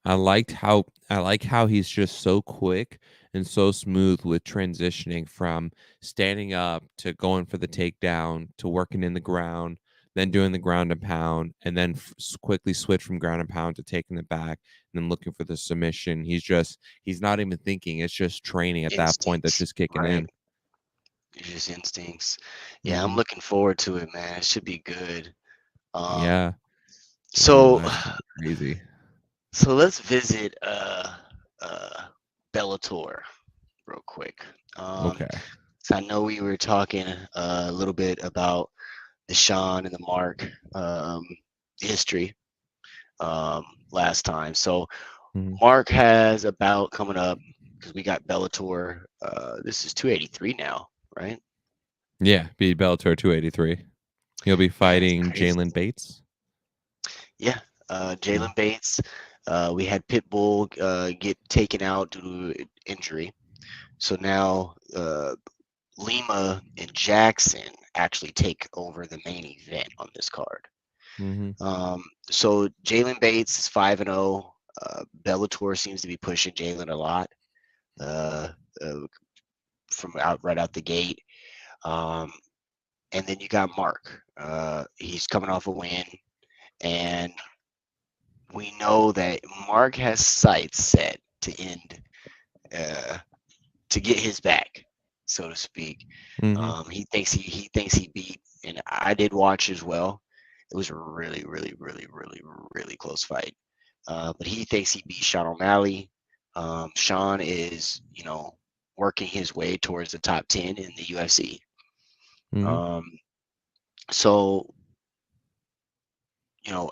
I like how he's just so quick and so smooth with transitioning from standing up to going for the takedown to working in the ground, then doing the ground and pound, and then quickly switch from ground and pound to taking it back and then looking for the submission. He's not even thinking. It's just training at that point that's
Instincts,
just kicking
right?
in.
It's just instincts. Yeah, I'm
Hmm.
looking forward to it, man. It should be good. Um,
Yeah. Oh,
so
that should be crazy.
so let's visit Bellator real quick. Um,
Okay.
so I know we were talking a little bit about the Sean and the Mark history last time. So
Mhm.
Mark has a bout coming up because we got Bellator. This is 283 now, right?
Yeah, be Bellator 283. He'll be
Man, it's
fighting
crazy.
Jalen Bates.
Yeah,
Mm.
Jalen Bates. We had Pitbull get taken out due to injury. So now Lima and Jackson actually take over the main event on this card.
Mhm.
So Jalen Bates is 5-0. Bellator seems to be pushing Jalen a lot uh, uh, from right out the gate. Um, and then you got Mark. He's coming off a win, and we know that Mark has sights set to end, uh, to get his back, so to speak.
Mhm.
He thinks he beat, and I did watch as well. It was a really, really, really, really, really close fight. But he thinks he beat Sean O'Malley. Sean is, working his way towards the top 10 in the UFC.
Mhm.
Um, so,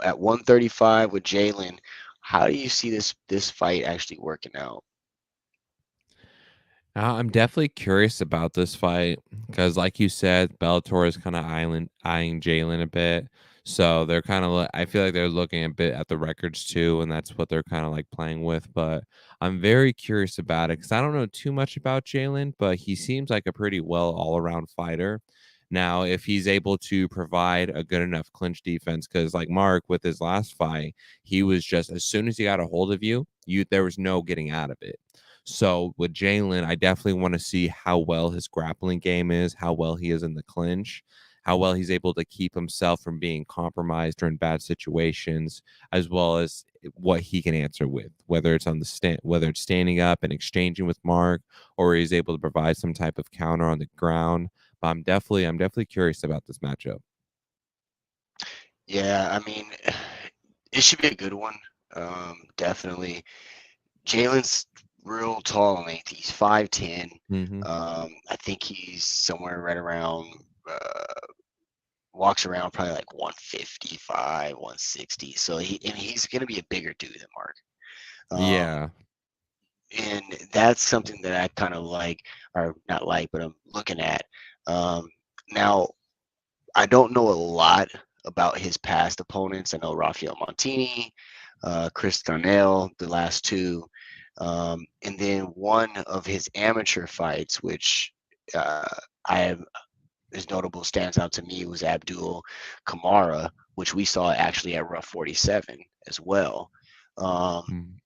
at 135 with Jalen, how do you see this fight actually working out?
I'm definitely curious about this fight because, like you said, Bellator is kind of eyeing Jalen a bit. So they're kind of, I feel like they're looking a bit at the records too, and that's what they're kind of like playing with. But I'm very curious about it because I don't know too much about Jalen, but he seems like a pretty well all around fighter. Now, if he's able to provide a good enough clinch defense, because like Mark with his last fight, he was just as soon as he got a hold of you there was no getting out of it. So with Jalen, I definitely want to see how well his grappling game is, how well he is in the clinch, how well he's able to keep himself from being compromised or in bad situations, as well as what he can answer with, whether it's on the whether it's standing up and exchanging with Mark, or he's able to provide some type of counter on the ground. But I'm definitely curious about this matchup.
Yeah, I mean, it should be a good one. Definitely. Jalen's real tall in length. He's 5'10".
Mm-hmm.
I think he's somewhere right around, walks around probably like 155, 160. So he's going to be a bigger dude than Mark. Um,
Yeah.
and that's something that I kind of like, or not like, but I'm looking at. Now, I don't know a lot about his past opponents. I know Rafael Montini, Chris Darnell, the last two. And then one of his amateur fights, which uh, I have is notable, stands out to me, was Abdul Kamara, which we saw actually at Rough 47 as well. Um,
Mm.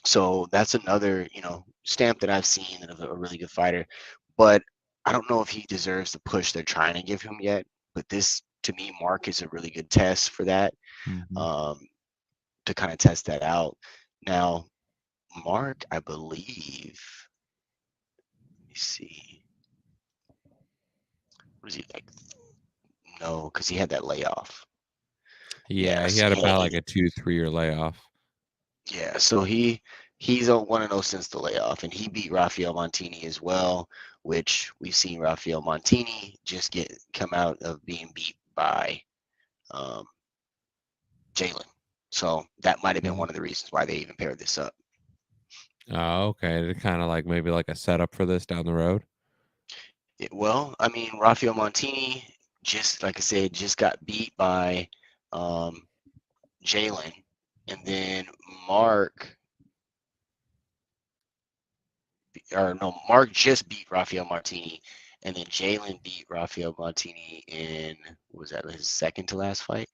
so that's another, stamp that I've seen of a really good fighter. But I don't know if he deserves the push they're trying to give him yet. But this, to me, Mark is a really good test for that,
Mm-hmm.
um, to kind of test that out. Now, Mark, I believe, let me see, was he like, no, because he had that layoff.
Yeah, he
Yes,
had
yeah,
about like a 2-3 year layoff.
yeah. So he's a 1-0 since the layoff, and he beat Rafael Montini as well, which we've seen Rafael Montini just come out of being beat by um, Jalen. So that might have been
Mhm.
one of the reasons why they even paired this up.
Oh, okay. To kind of like maybe like a setup for this down the road.
Well, I mean, Rafael Montini just like I said, just got beat by um, Jalen, and then Mark or no, Mark just beat Rafael Martini, and then Jalen beat Rafael Martini in what was that his second to last fight?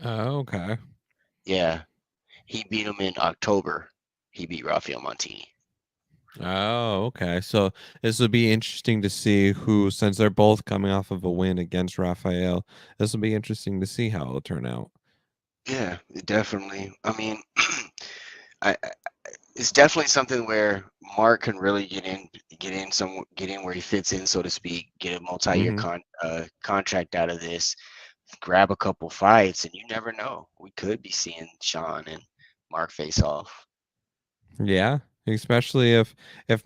Oh, okay.
Yeah, he beat him in October. He beat Rafael Montini.
Oh, okay. So this will be interesting to see who, since they're both coming off of a win against Raphael, this will be interesting to see how it'll turn out.
Yeah, definitely. I mean, I it's definitely something where Mark can really get in where he fits in, so to speak. Get a multi-year
Hmm.
contract out of this, grab a couple fights, and you never know. We could be seeing Sean and Mark face off.
Yeah, especially if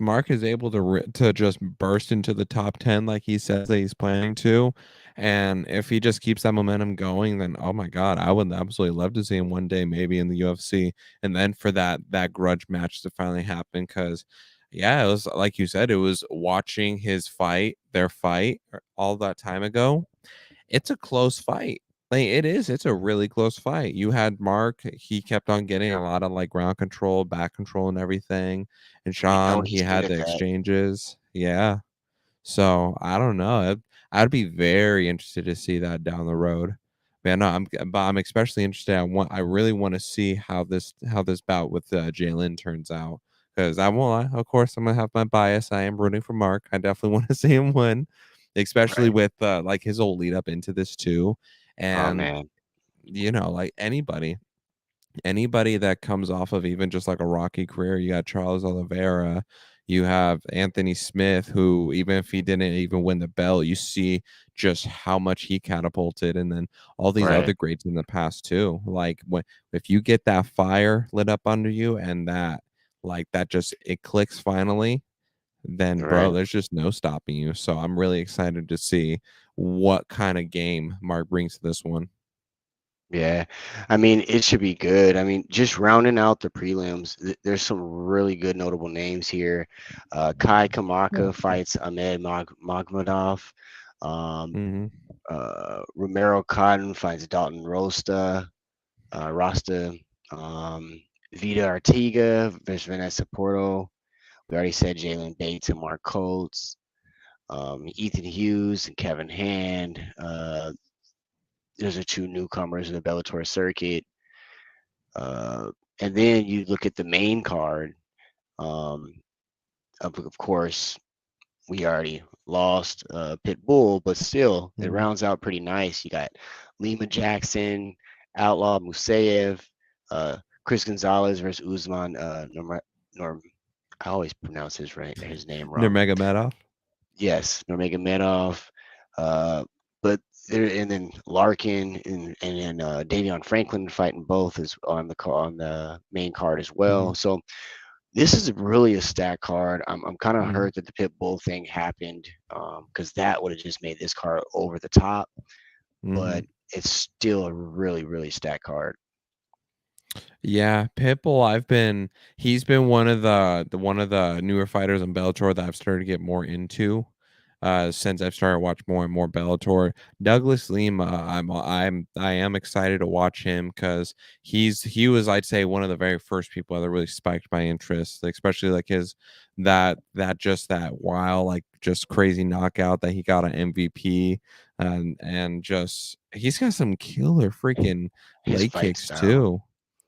Mark is able to to just burst into the top 10 like he says that he's planning to, and if he just keeps that momentum going, then oh my God, I would absolutely love to see him one day maybe in the UFC, and then for that grudge match to finally happen. Because yeah, it was like you said, it was watching their fight all that time ago. It's a close fight. Like it is. It's a really close fight. You had Mark, he kept on getting a lot of like ground control, back control and everything. And
And we know
Sean, he
he's good
had
at
the
that.
exchanges. Yeah. So I don't know. I'd be very interested to see that down the road. Man, no, but I'm especially interested. I really want to see how this bout with Jalen turns out. Because I won't lie, of course, I'm gonna have my bias. I am rooting for Mark. I definitely want to see him win, especially
Right.
with like his whole lead up into this too.
Oh
And
man.
like anybody that comes off of even just like a rocky career. You got Charles Oliveira, you have Anthony Smith, who even if he didn't even win the belt, you see just how much he catapulted, and then all these
Right.
other greats in the past too. Like when if you get that fire lit up under you and that like that just it clicks finally, then bro,
Right.
there's just no stopping you. So I'm really excited to see what kind of game Mark brings to this one.
Yeah. I mean, it should be good. I mean, just rounding out the prelims, there's some really good notable names here. Kai Kamaka fights Ahmed Magmadov. Um,
Hmm.
Romero Cotton fights Dalton Rasta. Um, Vita Artiga versus Vanessa Porto. We already said Jalen Bates and Mark Coates. Ethan Hughes and Kevin Hand. Those are two newcomers in the Bellator circuit. Uh, and then you look at the main card. Um, of course, we already lost Pitbull, but still, it
Hmm.
rounds out pretty nice. You got Lima Jackson, Outlaw Musayev, uh, Chris Gonzalez versus Usman Norm. I always pronounce his name wrong.
Nurmagomedov.
Yes, Nurmagomedov. Uh, but there, and then Larkin and then Davion Franklin fighting both is on the main card as well.
Hmm.
So this is really a stack card. I'm kind of
Hmm.
hurt that the pit bull thing happened because that would have just made this card over the top.
Hmm.
But it's still a really stacked card.
Yeah, Pitbull. He's been one of the newer fighters in Bellator that I've started to get more into. Since I've started to watch more and more Bellator. Douglas Lima, I am excited to watch him because he was I'd say one of the very first people that really spiked my interest, especially like his that wild like just crazy knockout that he got on MVP, and just he's got some killer freaking
His
leg
fight
kicks
style.
too.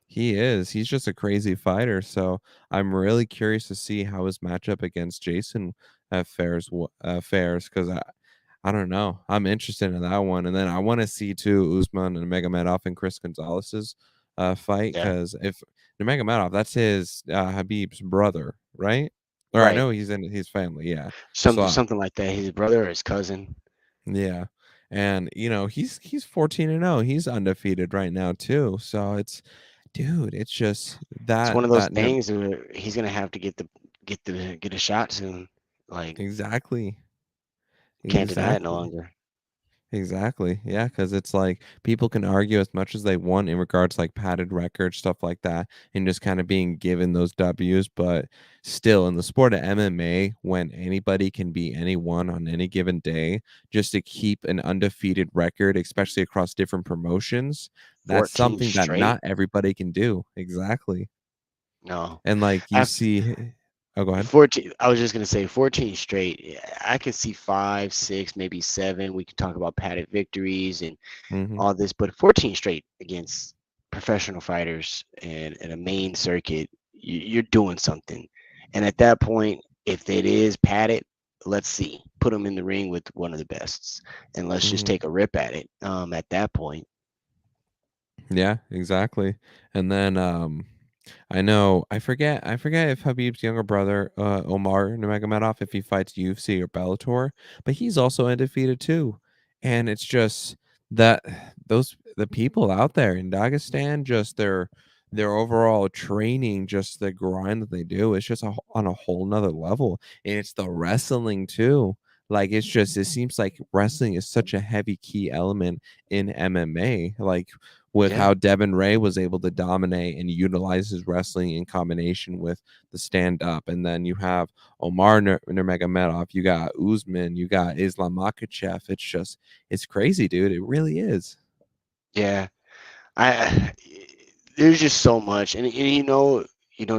He's just a crazy fighter. So I'm really curious to see how his matchup against Jason fares because I don't know. I'm interested in that one, and then I want to see too Usman and Magomedov and Chris Gonzalez's fight
Yeah.
because if Magomedov, that's his Habib's brother, right? Or I
Right.
know he's in his family, yeah. So
Something like that. His brother or his cousin.
yeah. And he's 14-0. He's undefeated right now too. So dude, it's just
It's
that
one of those
that never
things where he's gonna have to get a shot soon. Like,
exactly.
can't deny it no
Exactly.
longer.
Exactly. Yeah, because it's like people can argue as much as they want in regards to like padded records, stuff like that, and just kind of being given those W's. But still, in the sport of MMA, when anybody can beat anyone on any given day, just to keep an undefeated record, especially across different promotions, that's
14
something that
straight?
not everybody can do. Exactly.
No.
And like you
After
see, oh, go ahead.
14, I was just gonna say 14 straight. Yeah, I could see 5, 6, maybe 7. We could talk about padded victories and
Mm-hmm.
all this, but 14 straight against professional fighters and a main circuit, you're doing something. And at that point, if it is padded, let's see, put them in the ring with one of the bests, and let's just
Mm-hmm.
take a rip at it. At that point,
Yeah, exactly. And then I forget if Habib's younger brother, Omar Nurmagomedov, if he fights UFC or Bellator, but he's also undefeated too. And it's just that the people out there in Dagestan, just their overall training, just the grind that they do, it's just on a whole nother level. And it's the wrestling too. Like it seems like wrestling is such a heavy key element in MMA. Like with
yeah,
how Devin Ray was able to dominate and utilize his wrestling in combination with the stand up. And then you have Omar Nurmagomedov, you got Usman, you got Islam Makhachev. It's crazy, dude. It really is.
yeah. I there's just so much, and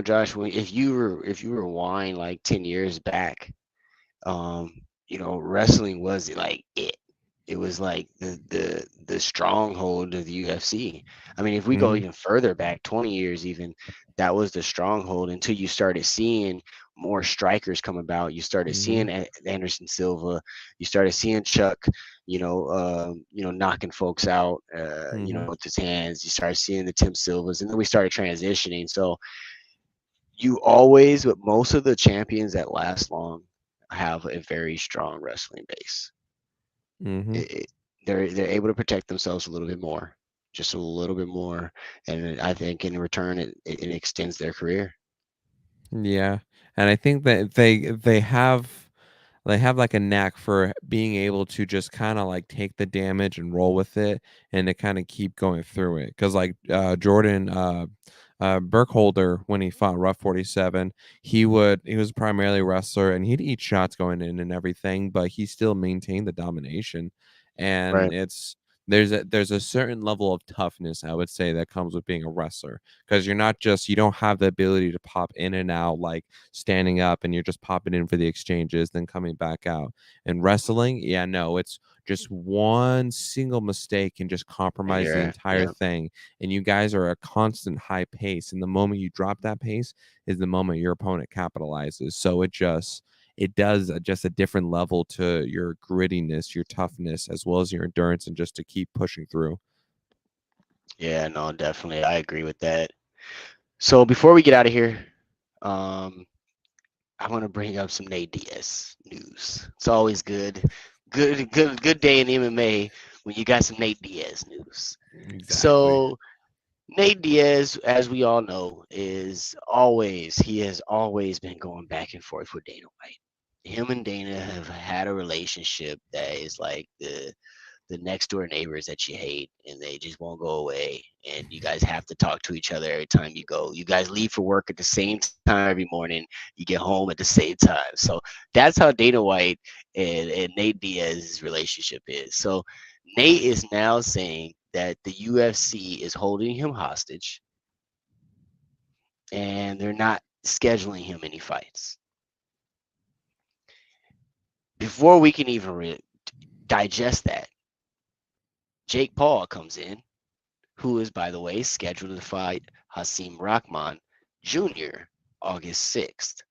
Josh, if you rewind like 10 years back, um, wrestling was like it. It was like the stronghold of the UFC. I mean, if we go
Hmm.
even further back, 20 years even, that was the stronghold until you started seeing more strikers come about. You started
Hmm.
seeing Anderson Silva. You started seeing Chuck, knocking folks out,
Hmm.
with his hands. You started seeing the Tim Silvas, and then we started transitioning. So you always, but most of the champions that last long have a very strong wrestling base.
Hmm.
It, it, they're able to protect themselves a little bit more, just a little bit more, and I think in return it extends their career.
Yeah. And I think that they have like a knack for being able to just kind of like take the damage and roll with it and to kind of keep going through it. Because like Jordan Burkholder, when he fought Rough 47, he was primarily a wrestler and he'd eat shots going in and everything, but he still maintained the domination. And
Right.
there's a certain level of toughness, I would say, that comes with being a wrestler, because you don't have the ability to pop in and out like standing up and you're just popping in for the exchanges then coming back out. And wrestling, yeah, no, it's just one single mistake can just
And
compromise the
you're
entire
yeah.
thing. And you guys are a constant high pace, and the moment you drop that pace is the moment your opponent capitalizes. So it does just a different level to your grittiness, your toughness, as well as your endurance, and just to keep pushing through.
Yeah, no, definitely. I agree with that. So before we get out of here, um, I want to bring up some Nate Diaz news. It's always good day in MMA when you got some Nate Diaz news.
Exactly.
So Nate Diaz, as we all know, he has always been going back and forth with Dana White. Him and Dana have had a relationship that is like the next door neighbors that you hate and they just won't go away, and you guys have to talk to each other every time you go. You guys leave for work at the same time every morning, you get home at the same time. So that's how Dana White and Nate Diaz's relationship is. So Nate is now saying that the UFC is holding him hostage and they're not scheduling him any fights. Before we can even digest that, Jake Paul comes in, who is, by the way, scheduled to fight Hasim Rahman Jr. August 6th,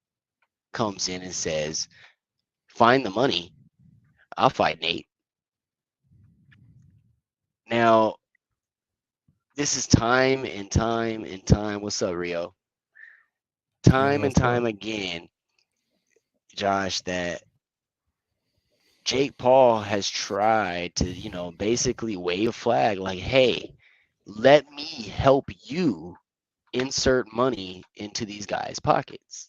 comes in and says, find the money, I'll fight Nate. Now, this is time and time and time. What's up, Rio?
Hey,
Time and
what's
time
up?
again, Josh, that Jake Paul has tried to, basically wave a flag like, hey, let me help you insert money into these guys' pockets.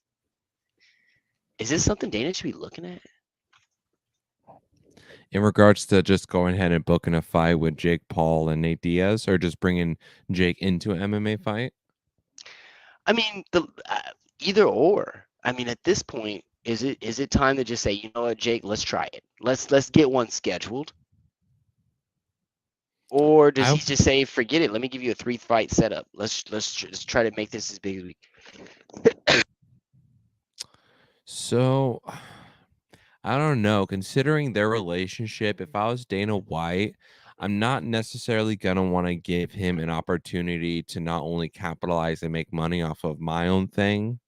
Is this something Dana should be looking at?
In regards to just going ahead and booking a fight with Jake Paul and Nate Diaz, or just bringing Jake into an MMA fight?
I mean, either or. I mean, at this point, is it time to just say, you know what, Jake, let's try it. Let's get one scheduled. Or does he just say, forget it, let me give you a 3-fight setup. Let's just try to make this as big as we can.
So I don't know. Considering their relationship, if I was Dana White, I'm not necessarily going to want to give him an opportunity to not only capitalize and make money off of my own thing,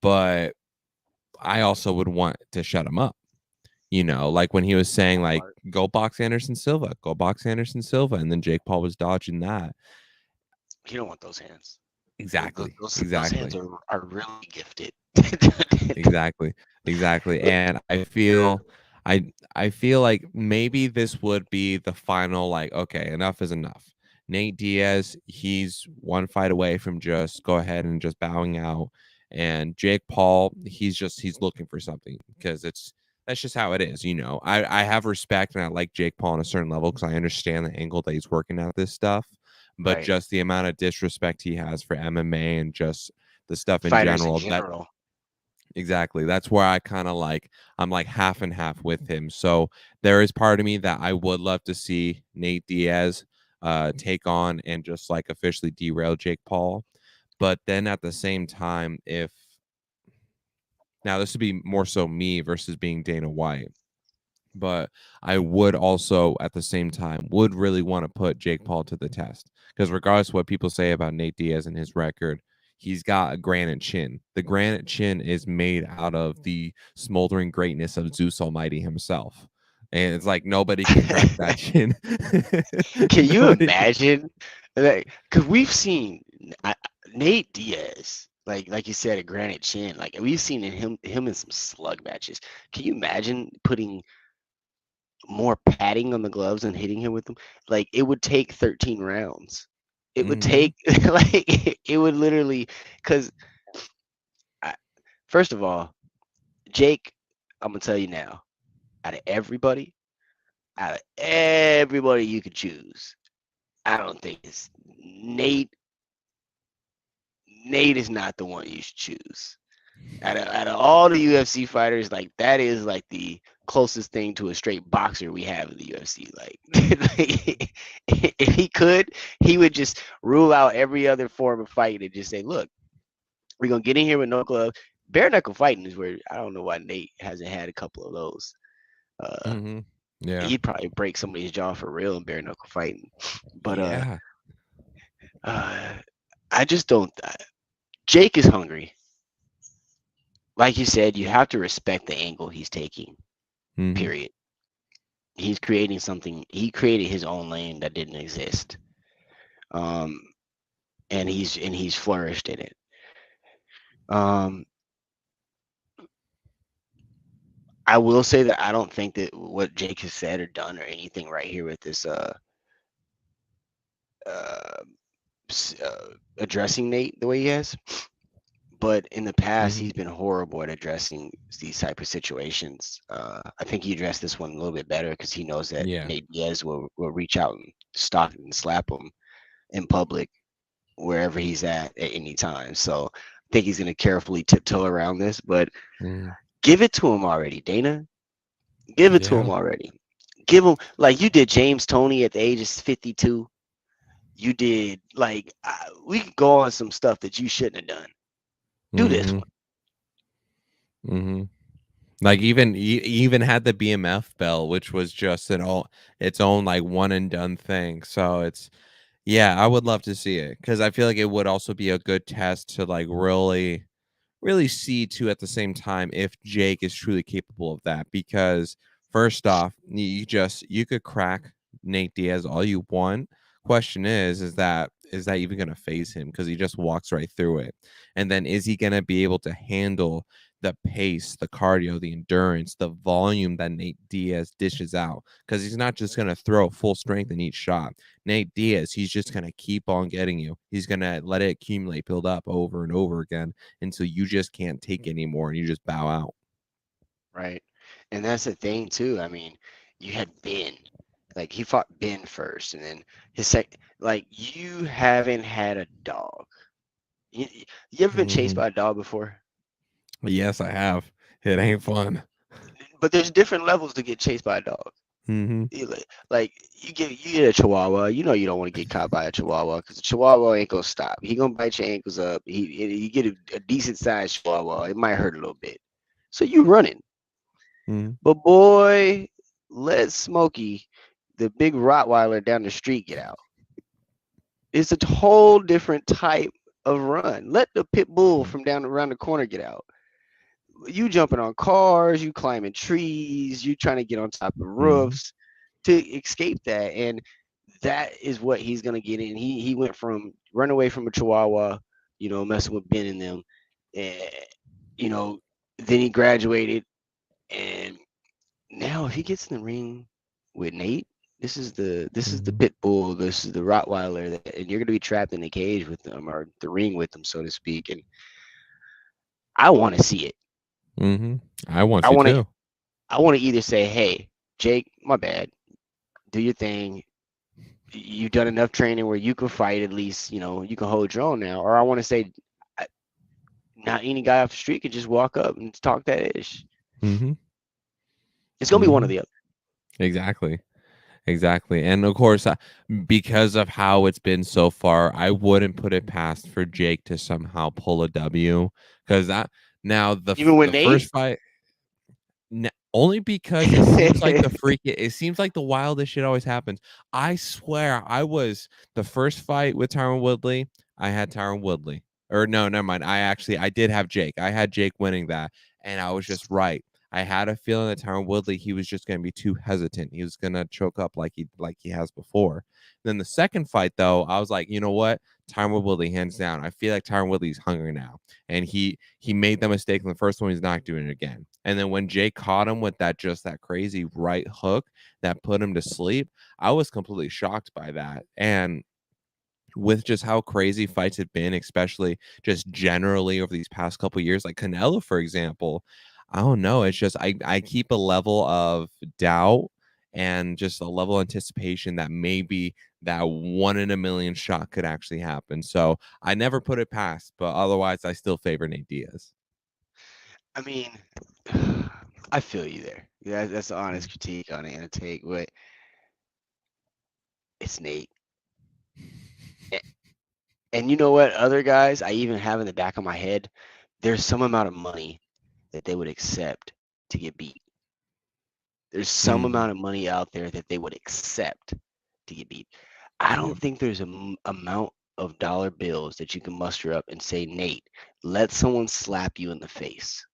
but I also would want to shut him up. Like when he was saying, like, go box Anderson Silva, go box Anderson Silva. And then Jake Paul was dodging that.
You don't want those hands.
Exactly.
Those
Exactly.
hands are really gifted.
Exactly. And I feel like maybe this would be the final, like, okay, enough is enough. Nate Diaz, he's one fight away from just go ahead and just bowing out. And Jake Paul, he's looking for something, because that's just how it is. I have respect and I like Jake Paul on a certain level because I understand the angle that he's working at this stuff, but
Right.
just the amount of disrespect he has for MMA and just the stuff in
Fighters
general. Exactly. That's where I'm like half and half with him. So there is part of me that I would love to see Nate Diaz take on and just like officially derail Jake Paul. But then at the same time, now this would be more so me versus being Dana White, but I would also at the same time would really want to put Jake Paul to the test, because regardless of what people say about Nate Diaz and his record, he's got a granite chin. The granite chin is made out of the smoldering greatness of Zeus Almighty himself. And it's like nobody can crack that chin.
Can you imagine? Because we've seen Nate Diaz, like you said, a granite chin. Like we've seen him in some slug matches. Can you imagine putting more padding on the gloves and hitting him with them? Like it would take 13 rounds. It would take like it would literally, because first of all, Jake, I'm gonna tell you now, out of everybody you could choose, I don't think it's Nate. Nate is not the one you should choose. Out of all the UFC fighters, like that is like the closest thing to a straight boxer we have in the UFC. Like, if he could, he would just rule out every other form of fight and just say, look, we're gonna get in here with no gloves. Bare knuckle fighting is where I don't know why Nate hasn't had a couple of those.
Yeah,
he'd probably break somebody's jaw for real in bare knuckle fighting. But
yeah.
I just don't. Jake is hungry. Like you said, you have to respect the angle he's taking. Period. He's creating something. He created his own lane that didn't exist. And he's flourished in it. I will say that I don't think that what Jake has said or done or anything right here with this addressing Nate the way he has. But in the past, he's been horrible at addressing these type of situations. I think he addressed this one a little bit better because he knows that Nate Diaz will reach out and stalk and slap him in public wherever he's at any time. So I think he's going to carefully tiptoe around this. But give it to him already, Dana. Give it to him already. Give him, like you did James Toney at the age of 52. You did, like, we could go on some stuff that you shouldn't have done. Do this one.
Like even had the BMF belt, which was just its own like one and done thing. So I would love to see it, because I feel like it would also be a good test to like really see too at the same time if Jake is truly capable of that. Because first off, you could crack Nate Diaz all you want. Question is that even going to phase him, because he just walks right through it? And then is he going to be able to handle the pace, the cardio, the endurance, the volume that Nate Diaz dishes out, because he's not just going to throw full strength in each shot. Nate Diaz, he's just going to keep on getting you. He's going to let it accumulate, build up over and over again until you just can't take anymore and you just bow out.
Right. And that's the thing too. I mean, you had Ben. Like he fought Ben first, and then his second. Like you haven't had a dog. You ever been chased by a dog before?
Yes, I have. It ain't fun.
But there's different levels to get chased by a dog. Like you get a Chihuahua. You know you don't want to get caught by a Chihuahua because a Chihuahua ain't gonna stop. He gonna bite your ankles up. You get a decent sized Chihuahua. It might hurt a little bit. So you running. But boy, let Smokey, the big Rottweiler down the street, get out. It's a whole different type of run. Let the pit bull from down around the corner get out. You jumping on cars, you climbing trees, you trying to get on top of roofs to escape that. And that is what he's gonna get in. He went from run away from a Chihuahua, messing with Ben and them, and then he graduated. And now if he gets in the ring with Nate, this is the pit bull, this is the Rottweiler, and you're gonna be trapped in the cage with them or the ring with them, so to speak. And I want to see it.
I want to.
I want to either say, "Hey, Jake, my bad. Do your thing. You've done enough training where you can fight at least. You can hold your own now." Or I want to say, not any guy off the street could just walk up and talk that ish. It's gonna be one or the other.
Exactly. And of course, because of how it's been so far, I wouldn't put it past for Jake to somehow pull a W. Because the first fight, only because it seems like it seems like the wildest shit always happens. I swear, the first fight with Tyron Woodley. I had Tyron Woodley, or no, never mind. I did have Jake. I had Jake winning that, and I was just right. I had a feeling that Tyron Woodley, he was just going to be too hesitant. He was going to choke up like he has before. Then the second fight, though, I was like, you know what? Tyron Woodley, hands down. I feel like Tyron Woodley's hungry now. And he made that mistake in the first one. He's not doing it again. And then when Jay caught him with that crazy right hook that put him to sleep, I was completely shocked by that. And with just how crazy fights have been, especially just generally over these past couple of years, like Canelo, for example, I don't know. It's just I keep a level of doubt and just a level of anticipation that maybe that 1 in a million shot could actually happen. So I never put it past, but otherwise I still favor Nate Diaz.
I mean, I feel you there. Yeah, that's an honest critique on it and a take, but it's Nate. And you know what? Other guys I even have in the back of my head, there's some amount of money that they would accept to get beat. There's some amount of money out there that they would accept to get beat. I don't think there's an amount of dollar bills that you can muster up and say, Nate, let someone slap you in the face.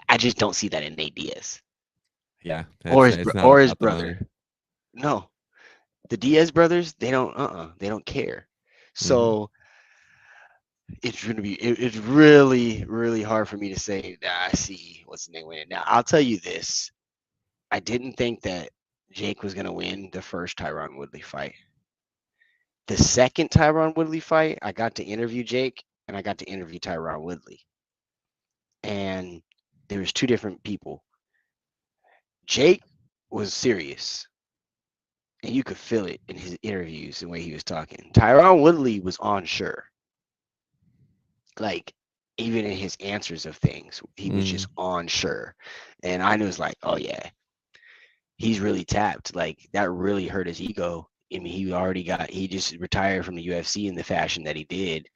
I just don't see that in Nate Diaz.
Yeah.
Or his brother. No. The Diaz brothers, they don't care. So it's really, really hard for me to say that I see what's the name winning. Now, I'll tell you this. I didn't think that Jake was going to win the first Tyron Woodley fight. The second Tyron Woodley fight, I got to interview Jake and I got to interview Tyron Woodley. And there was two different people. Jake was serious. And you could feel it in his interviews, the way he was talking. Tyron Woodley was unsure. Like, even in his answers of things, he was just unsure. And I was like, oh, yeah, he's really tapped. Like, that really hurt his ego. I mean, he just retired from the UFC in the fashion that he did.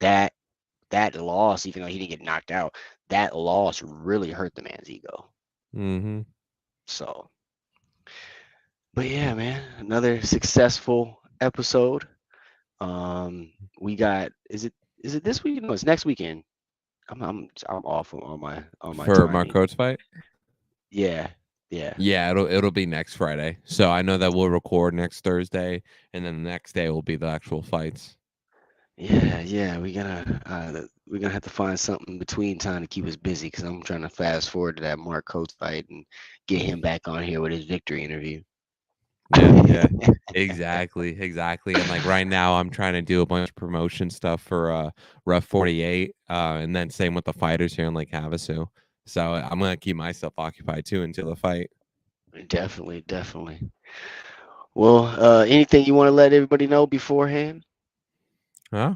that loss, even though he didn't get knocked out, that loss really hurt the man's ego. So, but yeah, man, another successful episode. We got, is it this weekend? No, it's next weekend. I'm off on my
for Marco's fight.
Yeah.
It'll be next Friday. So I know that we'll record next Thursday, and then the next day will be the actual fights.
Yeah. We're gonna have to find something between time to keep us busy because I'm trying to fast forward to that Mark Coates fight and get him back on here with his victory interview.
Yeah, exactly. And like right now, I'm trying to do a bunch of promotion stuff for Rough 48, and then same with the fighters here in Lake Havasu. So I'm gonna keep myself occupied too until the fight.
Definitely. Well, anything you want to let everybody know beforehand?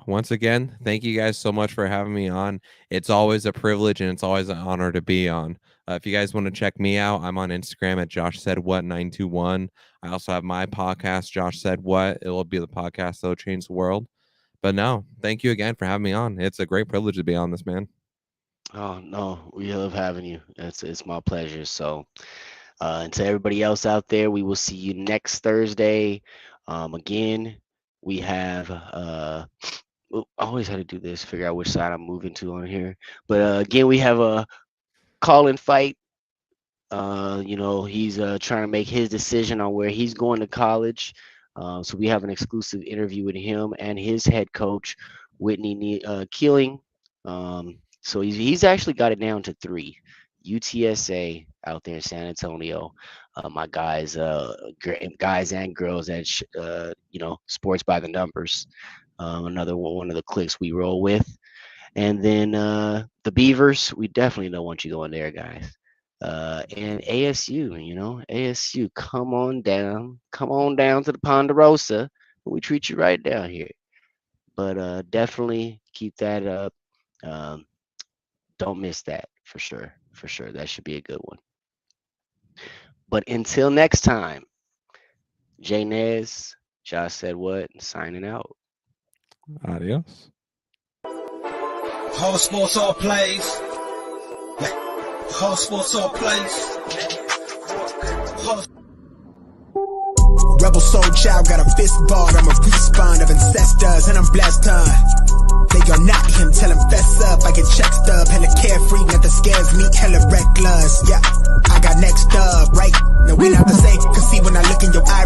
Once again, thank you guys so much for having me on. It's always a privilege and it's always an honor to be on. If you guys want to check me out, I'm on Instagram at JoshSedwhat921. I also have my podcast, Josh Said What. It will be the podcast that'll change the world. But no, thank you again for having me on. It's a great privilege to be on this, man.
Oh no, we love having you. It's my pleasure. So, and to everybody else out there, we will see you next Thursday. Again, we have I always had to do this, figure out which side I'm moving to on here. But again, we have a call-in fight. He's trying to make his decision on where he's going to college. So we have an exclusive interview with him and his head coach, Whitney Keeling. So he's actually got it down to 3. UTSA out there in San Antonio. My guys, guys and girls at Sports by the Numbers. Another one of the cliques we roll with. And then the Beavers, we definitely don't want you going there, guys. And ASU, come on down to the Ponderosa. We treat you right down here. But definitely keep that up. Don't miss that for sure. That should be a good one. But until next time, JayNes, Josh Said What, signing out.
Adios.
Whole sports all plays. Whole sports all plays.
Rebel soul child got a fist ball, I'm a respawn of ancestors, and I'm blessed, They are not him, tell him fess up, I get checked up, hella carefree, nothing scares me, hella reckless, yeah, I got next up, right, now we not the same, cause see when I look in your eye,